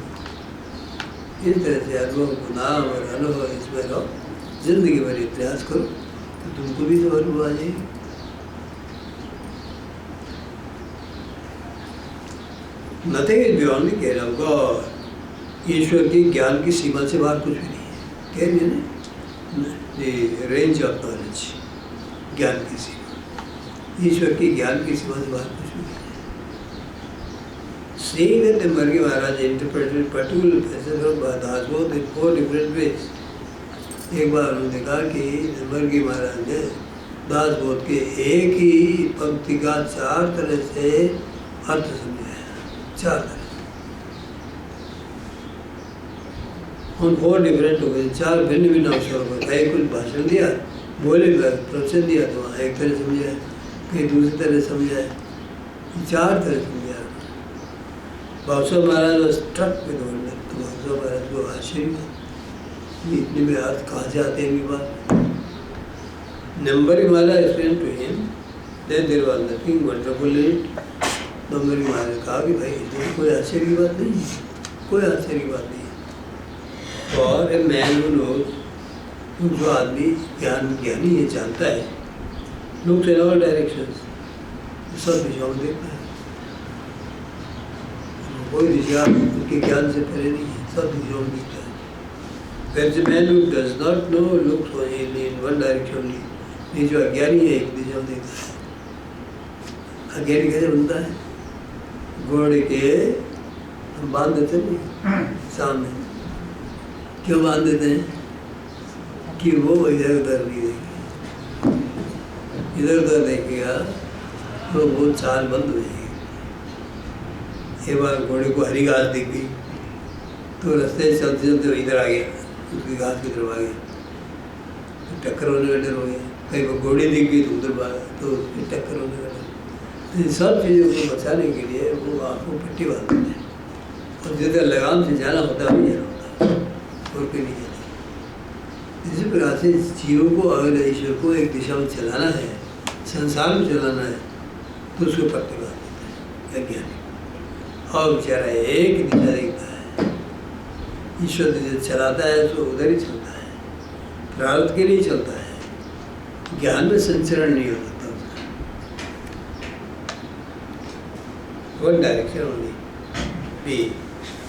इस तरह से अनुभव को नाम और अनुभव इसमें रहो, जिंदगी भर प्रयास करो तो तुमको भी तो अनुभव आ जाएगी। Nothing is beyond the care of God. ईश्वर की ज्ञान की सीमा से बाहर कुछ भी नहीं है। कह रही है ना, रेंज ऑफ नॉलेज, ज्ञान की सीमा, ईश्वर की ज्ञान की सीमा से बाहर कुछ भी नहीं है। Seeing that Nimbargi Maharaj interpreted particular passages of Dasbodh in 4 different ways. एक बार उन्होंने कहा कि निम्बर्गी महाराज ने दासबोध के एक ही पंक्ति का 4 तरह से अर्थ समझाया, 4 तरह। उन 4 डिफरेंट हो गए, 4 भिन्न भिन्न अवसरों पर, कहीं कुछ भाषण दिया, बोले प्रवचन दिया तो वहाँ एक तरह समझाया, कहीं दूसरी तरह समझाया, 4 तरह समझाया। बादशाह महाराज was struck with wonder, तो बादशाह महाराज को आश्चर्य हुआ, इतने में अर्थ कहाँ से आते हैं इनकी बात। निम्बर्गी महाराज explained to him that there was nothing wonderful in it. Nimbargi महाराज ने कहा कि भाई इसमें कोई आश्चर्य की बात नहीं है, कोई आश्चर्य की बात नहीं है। और ए मैन हू नोज, जो आदमी ज्ञानी है, जानता है, लुक्स इन ऑल डायरेक्शंस, सब दिशाओं में देखता है, कोई दिशा उसके ज्ञान से परे नहीं है, सब दिशाओं में देखता है। Whereas a man who does not know looks only in one direction only. ये जो अज्ञानी है एक दिशा में देखता है। अज्ञानी कैसे बनता है? घोड़े के हम बांध देते नहीं सामने, क्यों बांध देते हैं? कि वो इधर उधर नहीं देखेगा, इधर उधर देखेगा तो वो चाल बंद हो जाएगी। एक बार घोड़े को हरी घास दिख गई तो रास्ते चलते चलते इधर आ गया, उसकी घास की तरफ आ गया, तो टक्कर होने का डर हो गया। कहीं पर घोड़ी दिख गई तो उधर भागा तो उसकी टक्कर होने का डर। तो इन सब चीज़ों को बचाने के लिए वो आँखों पट्टी बांधते हैं, और जिधर लगाम से जाना होता है वही जाना होता है, और कोई नहीं जाती। इसी प्रकार से जीवों को अगर ईश्वर को एक दिशा में चलाना है, संसार में चलाना है, तो उसको पट्टी बांध देते हैं अज्ञानी, और बेचारा एक दिशा देखता है। ईश्वर जो चलाता है तो उधर ही चलता है, प्रारब्ध के लिए चलता है, ज्ञान में संचरण नहीं हो सकता उसका। One direction only. Be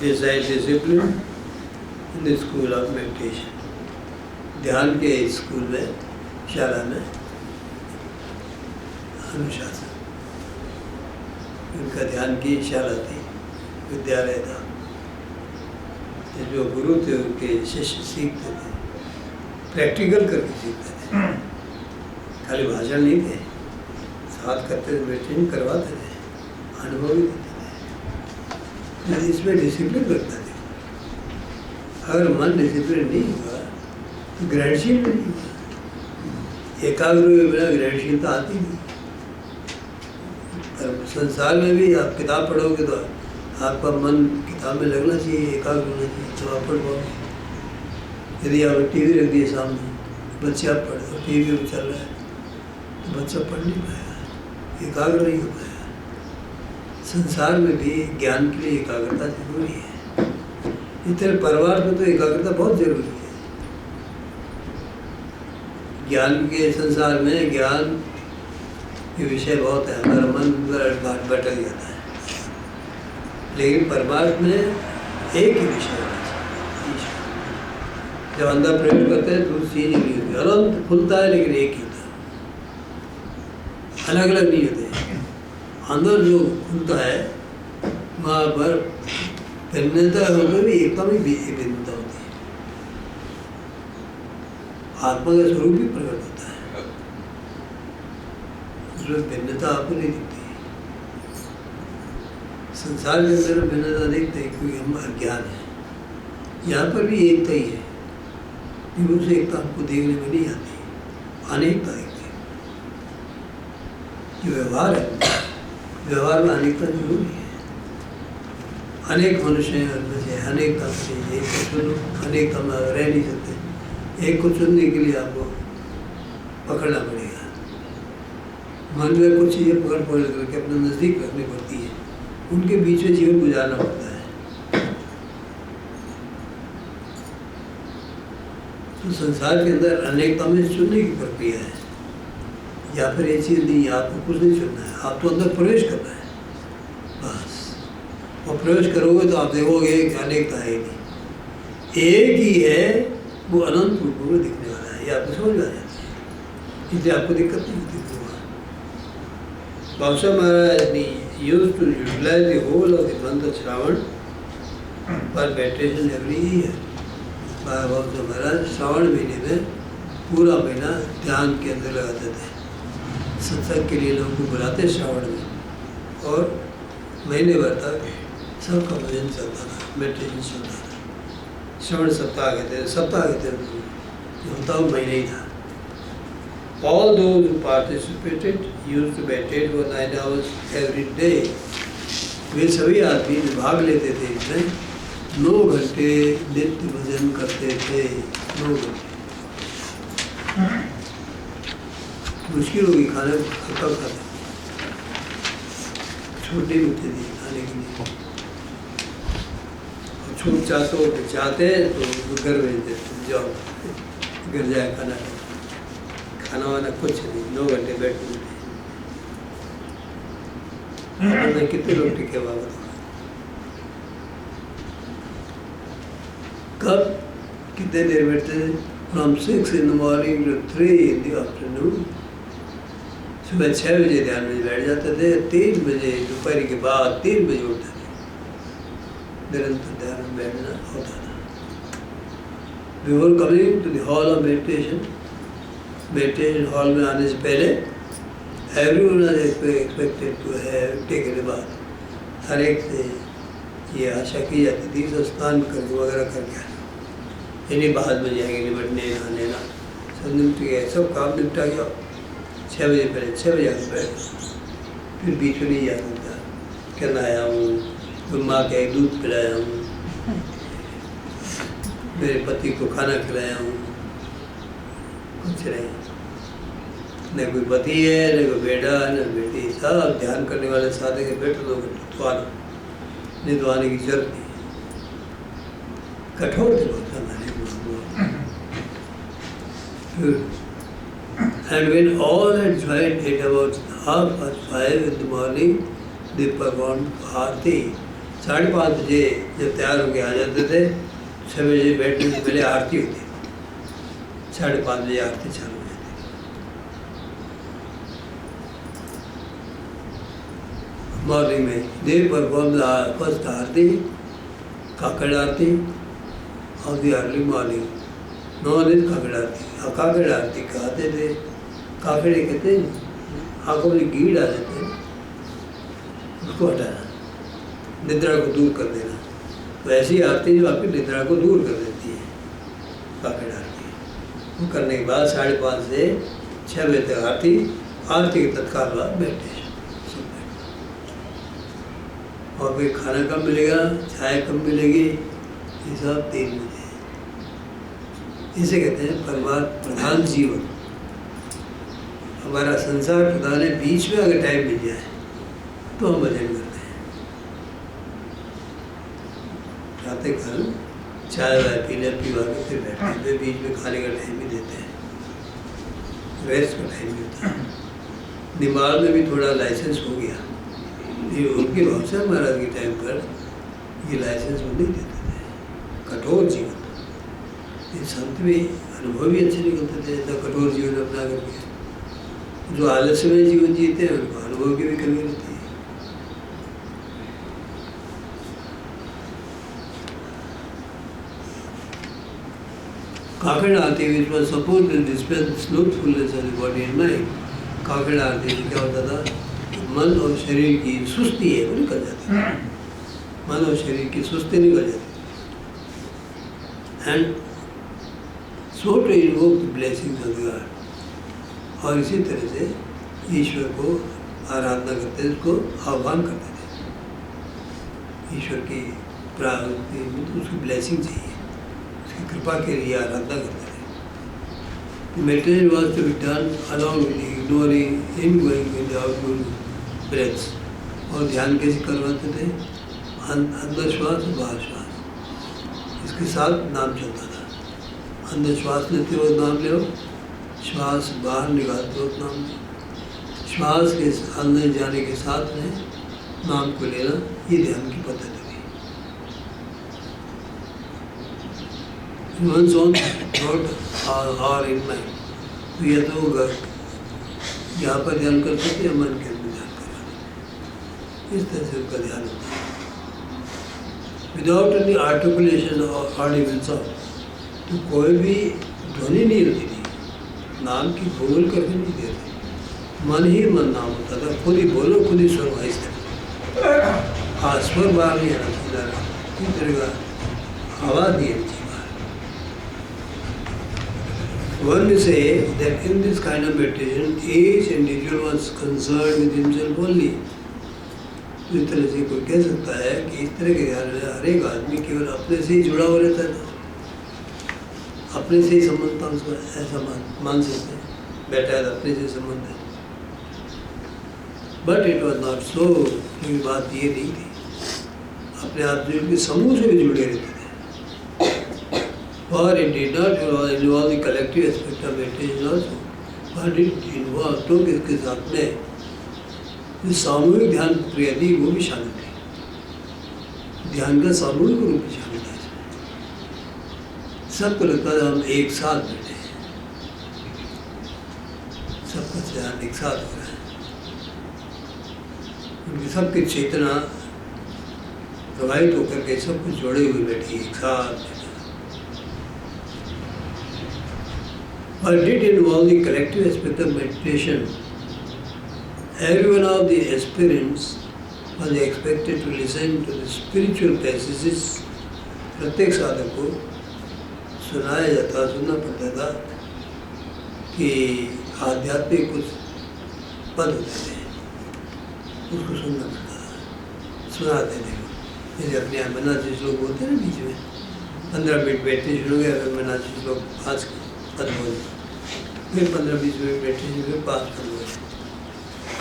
desired discipline in the school of meditation. ध्यान के स्कूल में, शाला में अनुशासन। उनका ध्यान की शाला थी, विद्यालय था। जो गुरु थे उनके शिष्य सीखते थे, प्रैक्टिकल करके सीखते थे, खाली भाषण नहीं थे, साथ करते थे, मेडिटेशन करवाते थे, अनुभव भी देते थे। इसमें डिसिप्लिन रखता थे। अगर मन डिसिप्लिन नहीं हुआ तो ग्रहणशील नहीं हुआ। एकाग्र हुए बिना ग्रहणशीलता आती नहीं। संसार में भी आप किताब पढ़ोगे तो आपका मन किताब में लगना चाहिए, एकाग्र होना चाहिए, तो आप पढ़ पाओगे। यदि आप टीवी रख दिए सामने, बच्चे आप पढ़ रहे हो, टीवी में चल रहा है, तो बच्चा पढ़ नहीं पाएगा, एकाग्र नहीं हो पाएगा। संसार में भी ज्ञान के लिए एकाग्रता जरूरी है। इतने परिवार में तो एकाग्रता बहुत जरूरी है। ज्ञान के संसार में ज्ञान के विषय बहुत है, हमारा मन भटक जाता है, लेकिन परमार्थ में एक ही विषय होना चाहिए। जब अंदर प्रयोग करते हैं तो चीज नहीं होती, अनंत खुलता है लेकिन एक ही होता है, अलग अलग नहीं होते। अंदर जो खुलता है वहाँ पर भिन्नता होकर भी एकता में भी भिन्नता होती है। आत्मा का स्वरूप भी प्रकट होता है, उसमें भिन्नता आपको नहीं दिखती। संसार के अंदर भिन्नता देखते हैं क्योंकि हम अज्ञान है। यहाँ पर भी एकता ही है, लेकिन उस एकता हमको देखने में नहीं आती, अनेकता दिखती है। जो व्यवहार है, व्यवहार में अनेकता जरूरी है। अनेक मनुष्य हैं उनमें से अनेकता चाहिए, एक को चुनो, अनेकता में रह नहीं सकते। एक को चुनने के लिए आपको पकड़ना पड़ेगा। मन में कुछ चीज़ें पकड़ करके अपने नज़दीक रखनी पड़ती है, उनके बीच में जीवन गुजारना पड़ता है। तो संसार के अंदर अनेकता में चुनने की प्रक्रिया है, या फिर ये चीज़ नहीं, आपको कुछ नहीं चुनना है, आपको अंदर प्रवेश करना है बस। और प्रवेश करोगे तो आप देखोगे कि अनेकता है नहीं, एक ही है, वो अनंत रूप में दिखने वाला है, ये आपको समझ में आ जाती है, इसलिए आपको दिक्कत नहीं होती। Baba Maharaj used to utilize the whole of the month of Shravan for meditation every year. Baba Maharaj Shravan महीने में पूरा महीना ध्यान के अंदर लगाते थे। सत्संग के लिए लोगों को बुलाते श्रावण में, और महीने भर तक सबका भजन चलता था, मेडिटेशन चलता था। श्रवण सप्ताह कहते थे, जो होता वो महीने ही था। All those who participated used to meditate for 9 hours every day. वे सभी आदमी जो भाग लेते थे इसमें 9 घंटे नित्य भजन करते थे। 9 घंटे मुश्किल होगी खाने कब खाते, छुट्टी मिलती थी खाने के लिए। और छूट चाहते तो घर भेज देते, जाओ घर जाए खाना वाना कुछ नहीं, 9 घंटे बैठे थे। कितने लोग टिके हुआ बताओ, कब कितने देर बैठते थे? From 6 in the morning to 3 in the afternoon। सुबह 6 बजे ध्यान में बैठ जाते थे, 3 बजे दोपहर के बाद 3 बजे उठते थे। निरंतर ध्यान में बैठना होता था। Before coming to the hall of meditation hall में आने से पहले everyone was expected to have taken a bath। हर एक से ये आशा की जाती थी स्नान करके वगैरह करके आना, इन्हीं बाद में जाएंगे निपटने नहाने ना, सब निपट गया, सब काम निपटा गया। 6 बजे पहले 6 बजे आके बैठ, फिर बीच में नहीं जा सकता, क्या नहाया हूँ, माँ के दूध पिलाया हूँ, मेरे पति को खाना खिलाया हूँ, कुछ नहीं। न कोई पति है, न कोई बेटा, न बेटी, सब ध्यान करने वाले साथ है कि बैठो 2 घंटे तो आना, नहीं तो आने की जरूरत नहीं। कठोर थे बहुत हमारे। And when all had joined at about 5:30 in the morning, they performed आरती। 5:30 बजे जब तैयार होके आ जाते थे, 6 बजे बैठने से पहले आरती होती, 5:30 बजे आरती चालू हो जाती। मॉर्निंग में they perform the first aarti, Kakad aarti of the early morning, known is Kakad aarti. और काकड़ आरती कहते थे, काकड़े कहते हैं आँखों में कीड़ आ जाते हैं, उसको हटाना, निद्रा को दूर कर देना। तो ऐसी आरती जो आपकी निद्रा को दूर कर देती है, काकड़ आरती। वो करने के बाद 5:30 से 6 बजे तक आरती, आरती के तत्काल बाद मेडिटेशन। और फिर खाना कब मिलेगा, चाय कब मिलेगी, ये सब 3 बजे। इसे कहते हैं परमात्मा प्रधान जीवन। हमारा संसार प्रधान है, बीच में अगर टाइम मिल जाए तो हम भजन करते हैं। प्रातः काल चाय वाय पी ले, पीवा के फिर बैठते हैं, फिर बीच में खाने का टाइम भी देते हैं, रेस्ट का टाइम भी होता है। दिमाग में भी थोड़ा लाइसेंस हो गया, ये उनके भाषा महाराज के टाइम पर ये लाइसेंस वो नहीं देते थे। कठोर जीवन, ये संत भी अनुभव भी अच्छे निकलते थे, ऐसा कठोर जीवन अपना करके। जो आलस्यमय जीवन जीते हैं उनको अनुभव की भी कमी रहती है। Kakad aarti which was suppose to dispense slothfulness of the body and mind. Kakad aarti में क्या होता था, मन और शरीर की सुस्ती है वो निकल जाती है, मन और शरीर की सुस्ती निकल जाती है। And so to invoke the blessings of God, और इसी तरह से ईश्वर को आराधना करते थे, उसको आह्वान करते थे। ईश्वर की उसकी ब्लेसिंग चाहिए, उसकी कृपा के लिए आराधना करते थे। Meditation was to be done along with ignoring ingoing with outgoing breaths. और ध्यान कैसे करवाते थे, अंदर श्वास और बाहर श्वास, इसके साथ नाम चलता था। अंदर श्वास लेते हो नाम लो, श्वास बाहर निकालते वक्त नाम लें, श्वास के अंदर जाने के साथ में नाम को लेना, ये ध्यान की पद्धति थी। One's own thought or in mind, तो यह तो यहाँ पर ध्यान कर सकते हैं, मन के अंदर ध्यान कर, इस तरह से उनका ध्यान होता है। विदाउट एनी आर्टिकुलेशन और ऑडिबल साउंड, तो कोई भी ध्वनि नहीं होती थी, नाम की बोल करके नहीं देते, मन ही मन नाम होता था। खुद ही बोलो, खुद ही स्वर वाइस करो। हाँ, स्वर बाहर नहीं आना चाहिए, इस तरह का आवाज़ नहीं आनी चाहिए। One may say that in this kind of meditation, each individual was concerned with himself only. इस तरह से कोई कह सकता है कि इस तरह के ध्यान में हर एक आदमी केवल अपने से ही जुड़ा हुआ रहता है, अपने से ही संबंध था उसका, ऐसा मान सकते हैं, बैठा है अपने से संबंध है। But it was not so, क्योंकि बात ये नहीं थी, अपने आप के समूह से भी जुड़े रहते थे। और it did not involve the collective aspect of meditation also, but it involved, तो इसके साथ में जो सामूहिक ध्यान क्रिया थी वो भी शामिल थी, ध्यान का सामूहिक रूप भी शामिल था इसमें। सबको लगता था हम एक साथ बैठे हैं, सबका ध्यान एक साथ हो रहा है, उनकी सबकी चेतना प्रभावित होकर के सब कुछ जोड़े हुए बैठी एक साथ। But did involve the collective aspect of meditation. Every one of the aspirants was expected to listen to the spiritual passages. प्रत्येक साधक को सुनाया जाता, सुनना पड़ता था कि आध्यात्मिक कुछ पद होते थे, उसको सुनना पड़ता था, सुनाते थे। जैसे अपने यहाँ मनासी लोग बोलते हैं ना, बीच में 15 मिनट बैठते शुरू हो गया, फिर मनासी लोग 5 पद बोले, फिर 15-20 मिनट बैठे, फिर 5 पद बोले।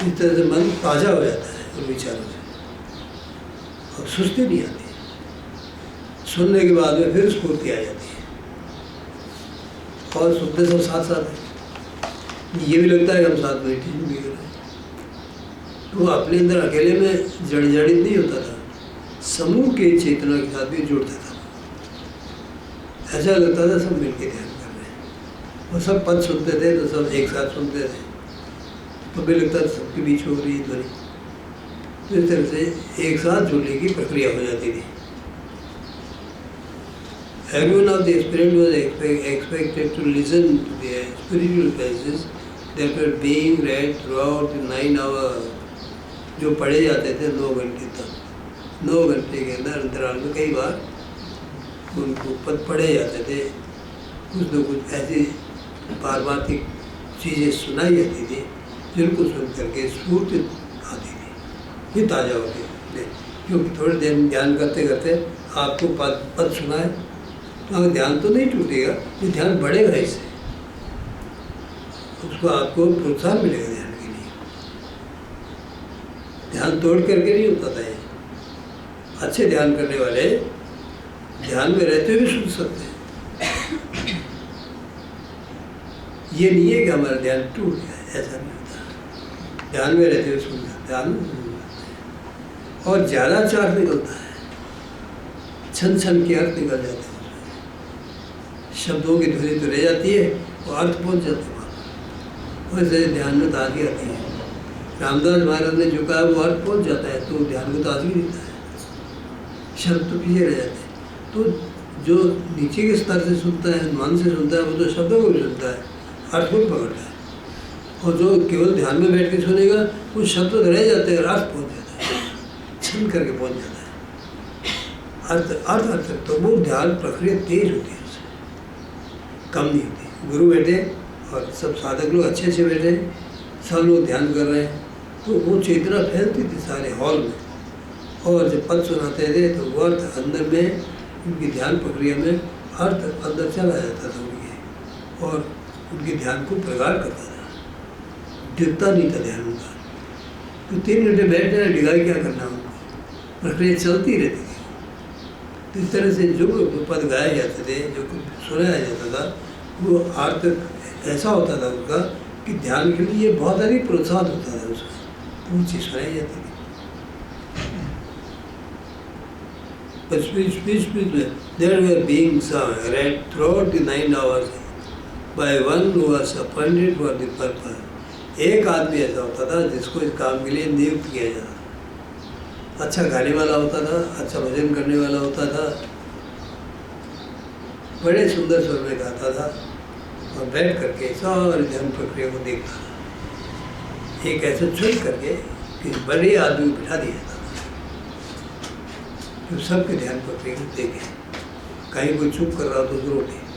इस तरह से मन ताज़ा हो जाता है उन विचारों से, और सुस्ती नहीं आती। सुनने के बाद में फिर स्फूर्ति आ जाती है, और सुनते सब साथ साथ है, ये भी लगता है कि हम साथ मेडिटेशन भी कर रहे हैं। तो अपने अंदर अकेले में जड़जड़ित नहीं होता था, समूह के चेतना के साथ भी जुड़ता था। ऐसा लगता था सब मिलकर ध्यान कर रहे हैं, और सब पद सुनते थे तो सब एक साथ सुनते थे, तो भी लगता था सबके बीच हो रही ध्वनि। तो इस तरह से एक साथ जुड़ने की प्रक्रिया हो जाती थी। Everyone of the aspirant was expected to listen to the spiritual classes that were being read throughout the 9 hours, जो पढ़े जाते थे 9 घंटे तक। 9 घंटे के अंदर अंतराल में कई बार उनको पद पढ़े जाते थे, कुछ न कुछ ऐसी पारमार्थिक चीज़ें सुनाई जाती थी जिनको सुन करके स्फूर्ति आती थी, ये ताज़ा हो गए। क्योंकि थोड़ी देर ध्यान करते करते आपको पद सुनाए तो अगर ध्यान तो नहीं टूटेगा, ये ध्यान बढ़ेगा, इससे उसको आपको प्रोत्साहन मिलेगा ध्यान के लिए। ध्यान तोड़ करके नहीं होता था ये। अच्छे ध्यान करने वाले ध्यान में रहते हुए भी सुन सकते हैं। ये नहीं है कि हमारा ध्यान टूट गया, ऐसा नहीं होता। ध्यान में रहते हुए सुन सकते हैं और ज़्यादा चार्ज निकलता है, छन छन के अर्थ निकल जाते हैं, शब्दों की ध्वनि तो रह जाती है और अर्थ पहुँच जाते हैं वहाँ। वैसे ध्यान में ताजगी आती है। रामदास महाराज ने जो कहा वो अर्थ पहुँच जाता है तो ध्यान में ताजगी देता है, शब्द तो पीछे रह जाते हैं। तो जो नीचे के स्तर से सुनता है, मन से सुनता है, वो तो शब्दों को भी सुनता है, अर्थ को भी पकड़ता है। और जो केवल ध्यान में बैठ के सुनेगा वो शब्द तो रह जाते हैं और अर्थ पहुँच जाता है, छन करके पहुँच जाता है। अर्थ तो वो ध्यान प्रक्रिया तेज होती है, कम नहीं होती। गुरु बैठे और सब साधक लोग अच्छे अच्छे बैठे, सब लोग ध्यान कर रहे हैं, तो वो चेतना फैलती थी सारे हॉल में। और जब पद सुनाते थे तो वो अर्थ अंदर में, उनकी ध्यान प्रक्रिया में अर्थ अंदर चला जाता था उनके, और उनके ध्यान को प्रगाढ़ करता था, दिखता नहीं था ध्यान उनका। तो 3 घंटे बैठ जाए, डिगाई क्या करना उनको, प्रक्रिया चलती रहती थी। तो इस तरह से जो पद गाए जाते थे, जो सुनाया जाता था, वो अर्थ ऐसा होता था उनका कि ध्यान के लिए बहुत अधिक प्रोत्साहन होता था उसमें, तो वो चीज़ सुनाई जाती थी। But speech में there were being read throughout the 9 hours by one who was appointed for the purpose. एक आदमी ऐसा होता था जिसको इस काम के लिए नियुक्त किया जाता था। अच्छा गाने वाला होता था, अच्छा भजन करने वाला होता था, बड़े सुंदर स्वर में गाता था और बैठ करके सारी ध्यान प्रक्रिया को देखता था। एक ऐसे चुन करके कि बड़े आदमी को बिठा दिया जाता था जो सबके ध्यान प्रक्रिया को देखे। कहीं कोई चुप कर रहा तो जरूर नहीं।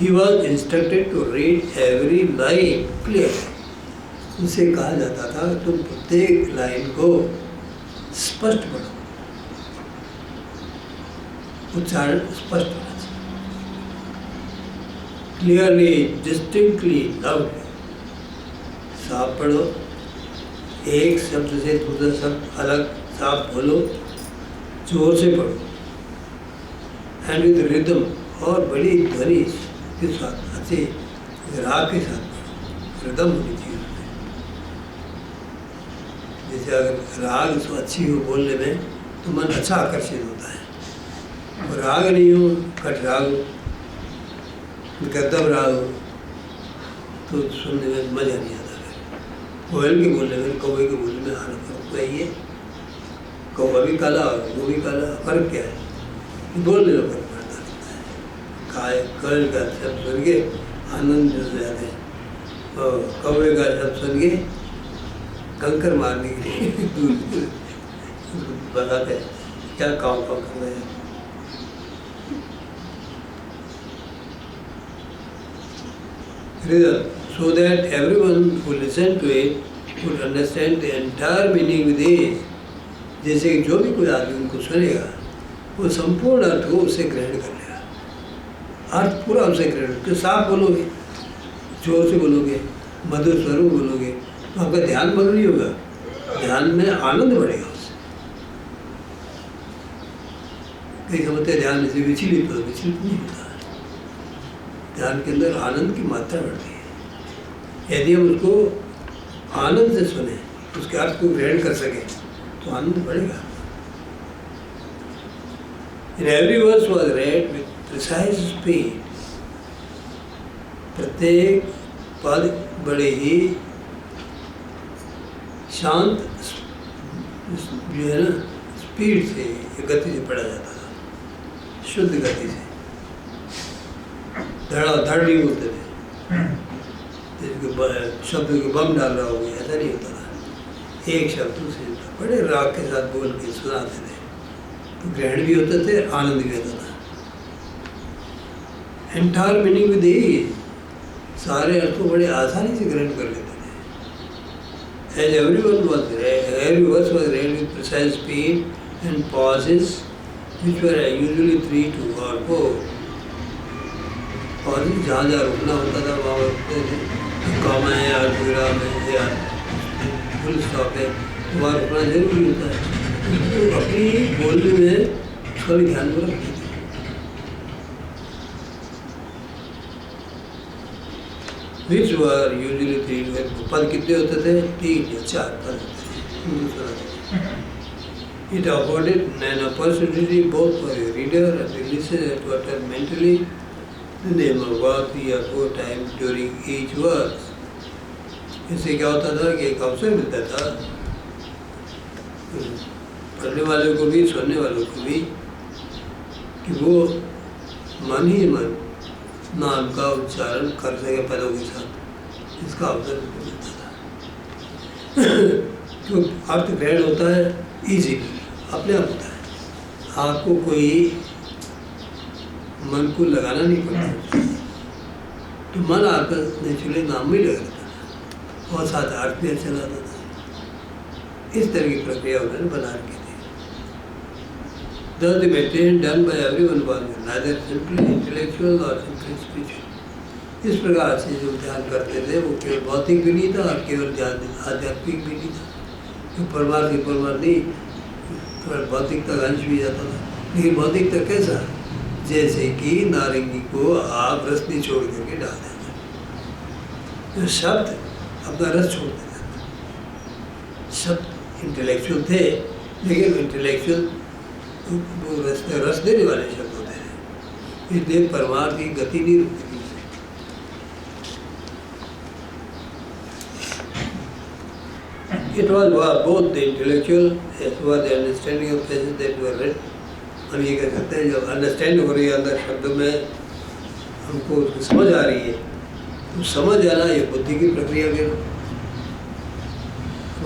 He was instructed to read every line clearly. उसे कहा जाता था तुम प्रत्येक लाइन को स्पष्ट पढ़ो, उच्चारण स्पष्ट होना चाहिए, क्लियरली, डिस्टिंक्टली, लाउडली, साफ पढ़ो, एक शब्द से दूसरा शब्द अलग साफ बोलो, जोर से पढ़ो, एंड विद रिदम, और बड़ी ध्वनि के साथ, अच्छे राग के साथ पढ़ो, रिदम होनी चाहिए। जैसे अगर राग तो अच्छी हो बोलने में तो मन अच्छा आकर्षित होता है, और राग नहीं हो, कट राग हो, गद्दम राग हो, तो सुनने में मज़ा नहीं आता। फिर कोयल के बोलने में, कौवे के बोलने में आना फर्क नहीं है। कौवा भी काला और वो भी काला, फर्क क्या है? बोलने में फर्क पड़ता है। कोयल का शब्द सुन के आनंद जुड़ जाते हैं, और कौवे का शब्द सुन के कंकर मारने के लिए दूर बताते हैं क्या काम कर रहे हैं। So that everyone who listened to it would understand the entire meaning with ease. जैसे कि जो भी कोई आदमी उनको सुनेगा वो संपूर्ण अर्थ को उससे ग्रहण कर लेगा, अर्थ पूरा उसे ग्रहण करके। साफ बोलोगे, जोर से बोलोगे, मधुर स्वर में बोलोगे तो आपका ध्यान भंग नहीं होगा, ध्यान में आनंद बढ़ेगा उससे। कई समझते हैं ध्यान से विचलित हो, विचलित नहीं होता। ध्यान के अंदर आनंद की मात्रा बढ़ती है। यदि हम उसको आनंद से सुने, उसके अर्थ को ग्रहण कर सके तो आनंद बढ़ेगा। Every verse was read with precise speed. प्रत्येक पद बड़े ही शांत जो है ना स्पीड से या गति से पढ़ा जाता था, शुद्ध गति से, धड़ाधड़ नहीं बोलते थे, शब्द को बम डाल रहा हो गया, ऐसा नहीं होता था। एक शब्द दूसरे बड़े राग के साथ बोल के सुनाते थे, तो ग्रहण भी होते थे, आनंद भी होता था। एंटायर मीनिंग विद एज, सारे अर्थों बड़े आसानी से ग्रहण कर लेते थे। As everyone was read, every verse was read with precise speed and pauses, which were usually 3 to 4. pauses जहाँ जहाँ रुकना होता था वहाँ रुकते थे, कॉमा है या विराम है या फुल स्टॉप है, तो वहाँ रुकना जरूरी होता है। तो अपनी बोलने में उसका भी ध्यान में रखते थे। Which were usually 3, पद कितने होते थे? 3 या 4 पद होते थे। It afforded an opportunity both for a reader and the listener to utter mentally the name of God 3 or 4 times during each verse. इससे क्या होता था कि एक अवसर मिलता था पढ़ने वालों को भी, सुनने वालों को भी, कि वो मन ही मन नाम का उच्चारण कर सके पदों के साथ, इसका अवसर मिलता था। तो अर्थ ग्रहण होता है इजीली, अपने आप होता है, आपको कोई मन को लगाना नहीं पड़ता, तो मन आकर नेचुरली नाम भी लगा देता था और साथ अर्थ भी अच्छा लगता था। इस तरह की प्रक्रिया उन्होंने बना रखी थी। Thus the meditation done by everyone was neither simply intellectual or simply spiritual. इस प्रकार से जो ध्यान करते थे वो केवल भौतिक भी नहीं था और केवल ध्यान आध्यात्मिक भी नहीं था, कि परमार्थ की परमार्थ नहीं, थोड़ा भौतिकता का अंश भी जाता था। लेकिन भौतिकता कैसा? जैसे कि नारंगी को आप रस नहीं छोड़ करके डाल देते, तो शब्द अपना रस छोड़ देते। शब्द इंटेलेक्चुअल थे, लेकिन इंटेलेक्चुअल वो रस देने वाले शब्द होते हैं, इसलिए परमार्थ की गति नहीं रुकती। It was both the intellectual as well as the understanding of places that were read. हम ये कह सकते हैं जब अंडरस्टैंड हो रही है अंदर शब्द में, हमको समझ आ रही है, तो समझ आना ये बुद्धि की प्रक्रिया के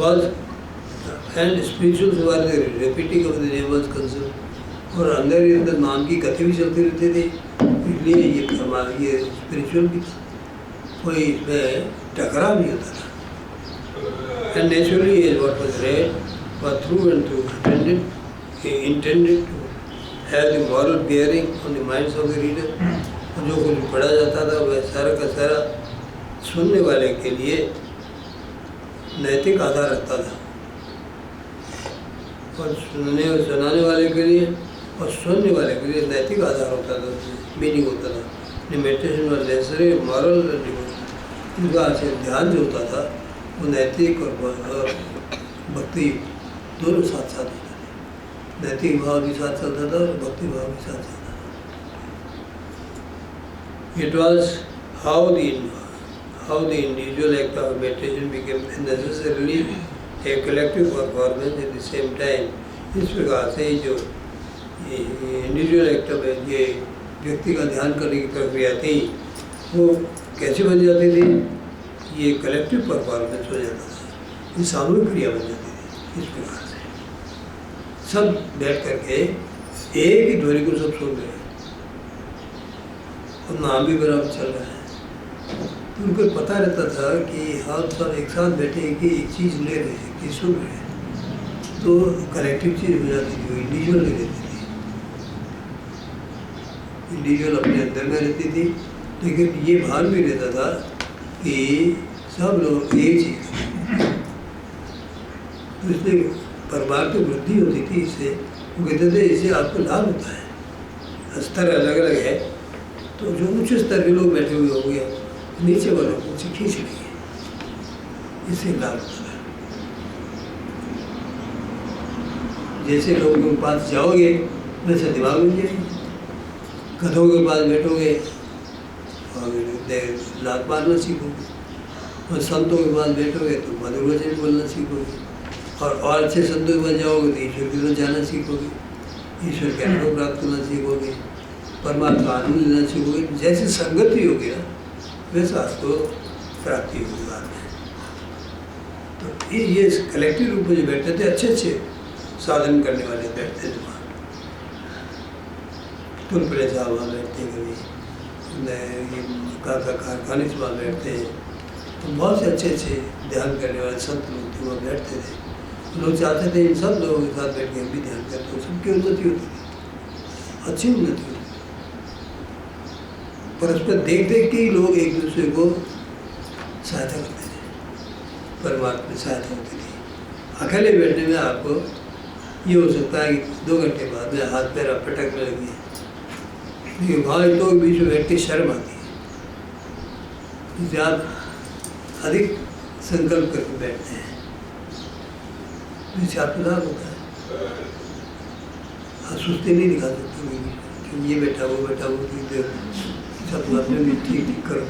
was and spirituals were the repeating of the name was concerned, और अंदर ही अंदर नाम की गति भी चलती रहती थी, इसलिए ये स्पिरिचुअल भी था, कोई इसमें टकराव नहीं होता था। And naturally is what was read was through and through intended to have the moral bearing on the minds of the reader, और जो कुछ पढ़ा जाता था वह सारा का सारा सुनने वाले के लिए नैतिक आधार रखता था, और सुनने और सुनाने वाले के लिए और सुनने वाले के लिए नैतिक आधार होता था, मीनिंग होता था। मेडिटेशन और नेसेसरी मॉरल डिवोशन, से ध्यान जो होता था वो नैतिक और भक्ति दोनों साथ साथ होते थे। नैतिक भाव भी साथ चलता था और भक्ति भाव भी साथ चलता था। It was how the individual act of meditation became necessarily a collective performance at the same time. इस प्रकार से जो इंडिविजुअल एक्ट ऑफ ये व्यक्ति का ध्यान करने की प्रक्रिया थी वो कैसे बन जाती थी? ये कलेक्टिव परफॉर्मेंस हो जाता था, ये सामूहिक क्रिया बन जाती थी। इस प्रकार से सब बैठ करके एक ही ध्वनि को सब सुन रहे हैं और नाम भी बराबर चल रहा है, तो उनको पता रहता था कि हम सब एक साथ बैठे कि एक चीज़ ले रहे हैं कि सुन रहे हैं, तो कलेक्टिव चीज़ हो जाती थी, वो इंडिविजुअल नहीं रहती थी। इंडिविजुअल अपने अंदर में रहती थी, लेकिन ये भान भी रहता था कि सब लोग एक चीज़, तो इसलिए परिवार की वृद्धि होती थी। इससे वो कहते थे इससे आपको लाभ होता है। स्तर अलग अलग है, तो जो उच्च स्तर के लोग बैठे हुए होंगे नीचे वालों को उसे खींच लेंगे, इससे लाभ होता है। जैसे लोगों के पास जाओगे वैसे दिमाग बन जाएगी, गधों के पास बैठोगे और लात मारना सीखोगे, और संतों के पास बैठोगे तो मधुर वचन बोलना सीखोगे, और अच्छे संतों के पास जाओगे तो ईश्वर की तरफ जाना सीखोगे, ईश्वर के अनुभव प्राप्त करना सीखोगे, परमात्मा आनंद लेना सीखोगे। जैसे संगति होगी ना वैसा आपको प्राप्ति होगी बाद में। तो ये कलेक्टिव रूप में जो बैठते थे, अच्छे अच्छे साधन करने वाले बैठते थे वहाँ। तुलपड़े साहब वहाँ बैठते हैं, कभी ये काका कारखाने से वहाँ बैठते हैं। तो बहुत से अच्छे अच्छे ध्यान करने वाले संत लोग थे वहाँ बैठते थे। लोग चाहते थे इन सब लोगों के साथ बैठ के हम भी ध्यान करते हो, सबकी उन्नति होती थी, अच्छी उन्नति होती। परस्पर देख देख के ही लोग एक दूसरे को सहायता करते थे, परमात्मा में सहायता होती थी। अकेले बैठने में आपको ये हो सकता है कि 2 घंटे बाद में हाथ पैर पटकने लगे, लेकिन वहाँ तो बीच में बैठ के शर्म आती है, इसलिए आप अधिक संकल्प करके बैठते हैं, इससे आपको लाभ होता है। आप सुस्ती नहीं दिखा सकते कि ये बैठा वो सब अपने भी ठीक ठीक करो,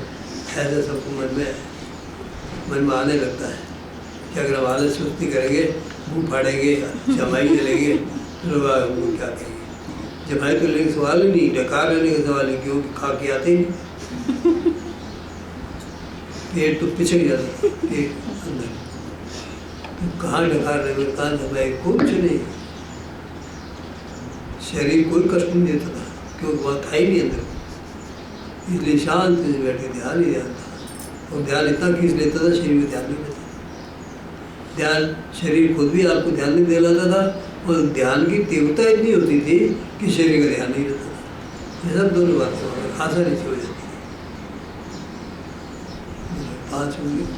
ऐसा सबको मन में आने लगता है कि अगर हम आलस सुस्ती करेंगे, मुँह फाड़ेंगे, जमाई चलेंगे तो लोग हमको क्या कहेंगे। जमाई तो लेने का सवाल ही नहीं, डकार लेने का सवाल है, क्योंकि खा के आते ही नहीं। पेट तो पिछड़ जाता, पेट अंदर तो कहाँ डकार रहे, कहाँ जमाई, कुछ नहीं। शरीर कोई कष्ट नहीं देता था, क्योंकि वहाँ था ही नहीं अंदर, इसलिए शांत से बैठ के ध्यान ही ध्यान था। और ध्यान इतना खींच लेता था, शरीर में ध्यान नहीं देता। ध्यान शरीर खुद भी आपको ध्यान नहीं दिलाता था, और ध्यान की तीव्रता इतनी होती थी कि शरीर का ध्यान नहीं रहता था। ये सब दोनों बातें आसानी से हो जाती थी। 5 मिनट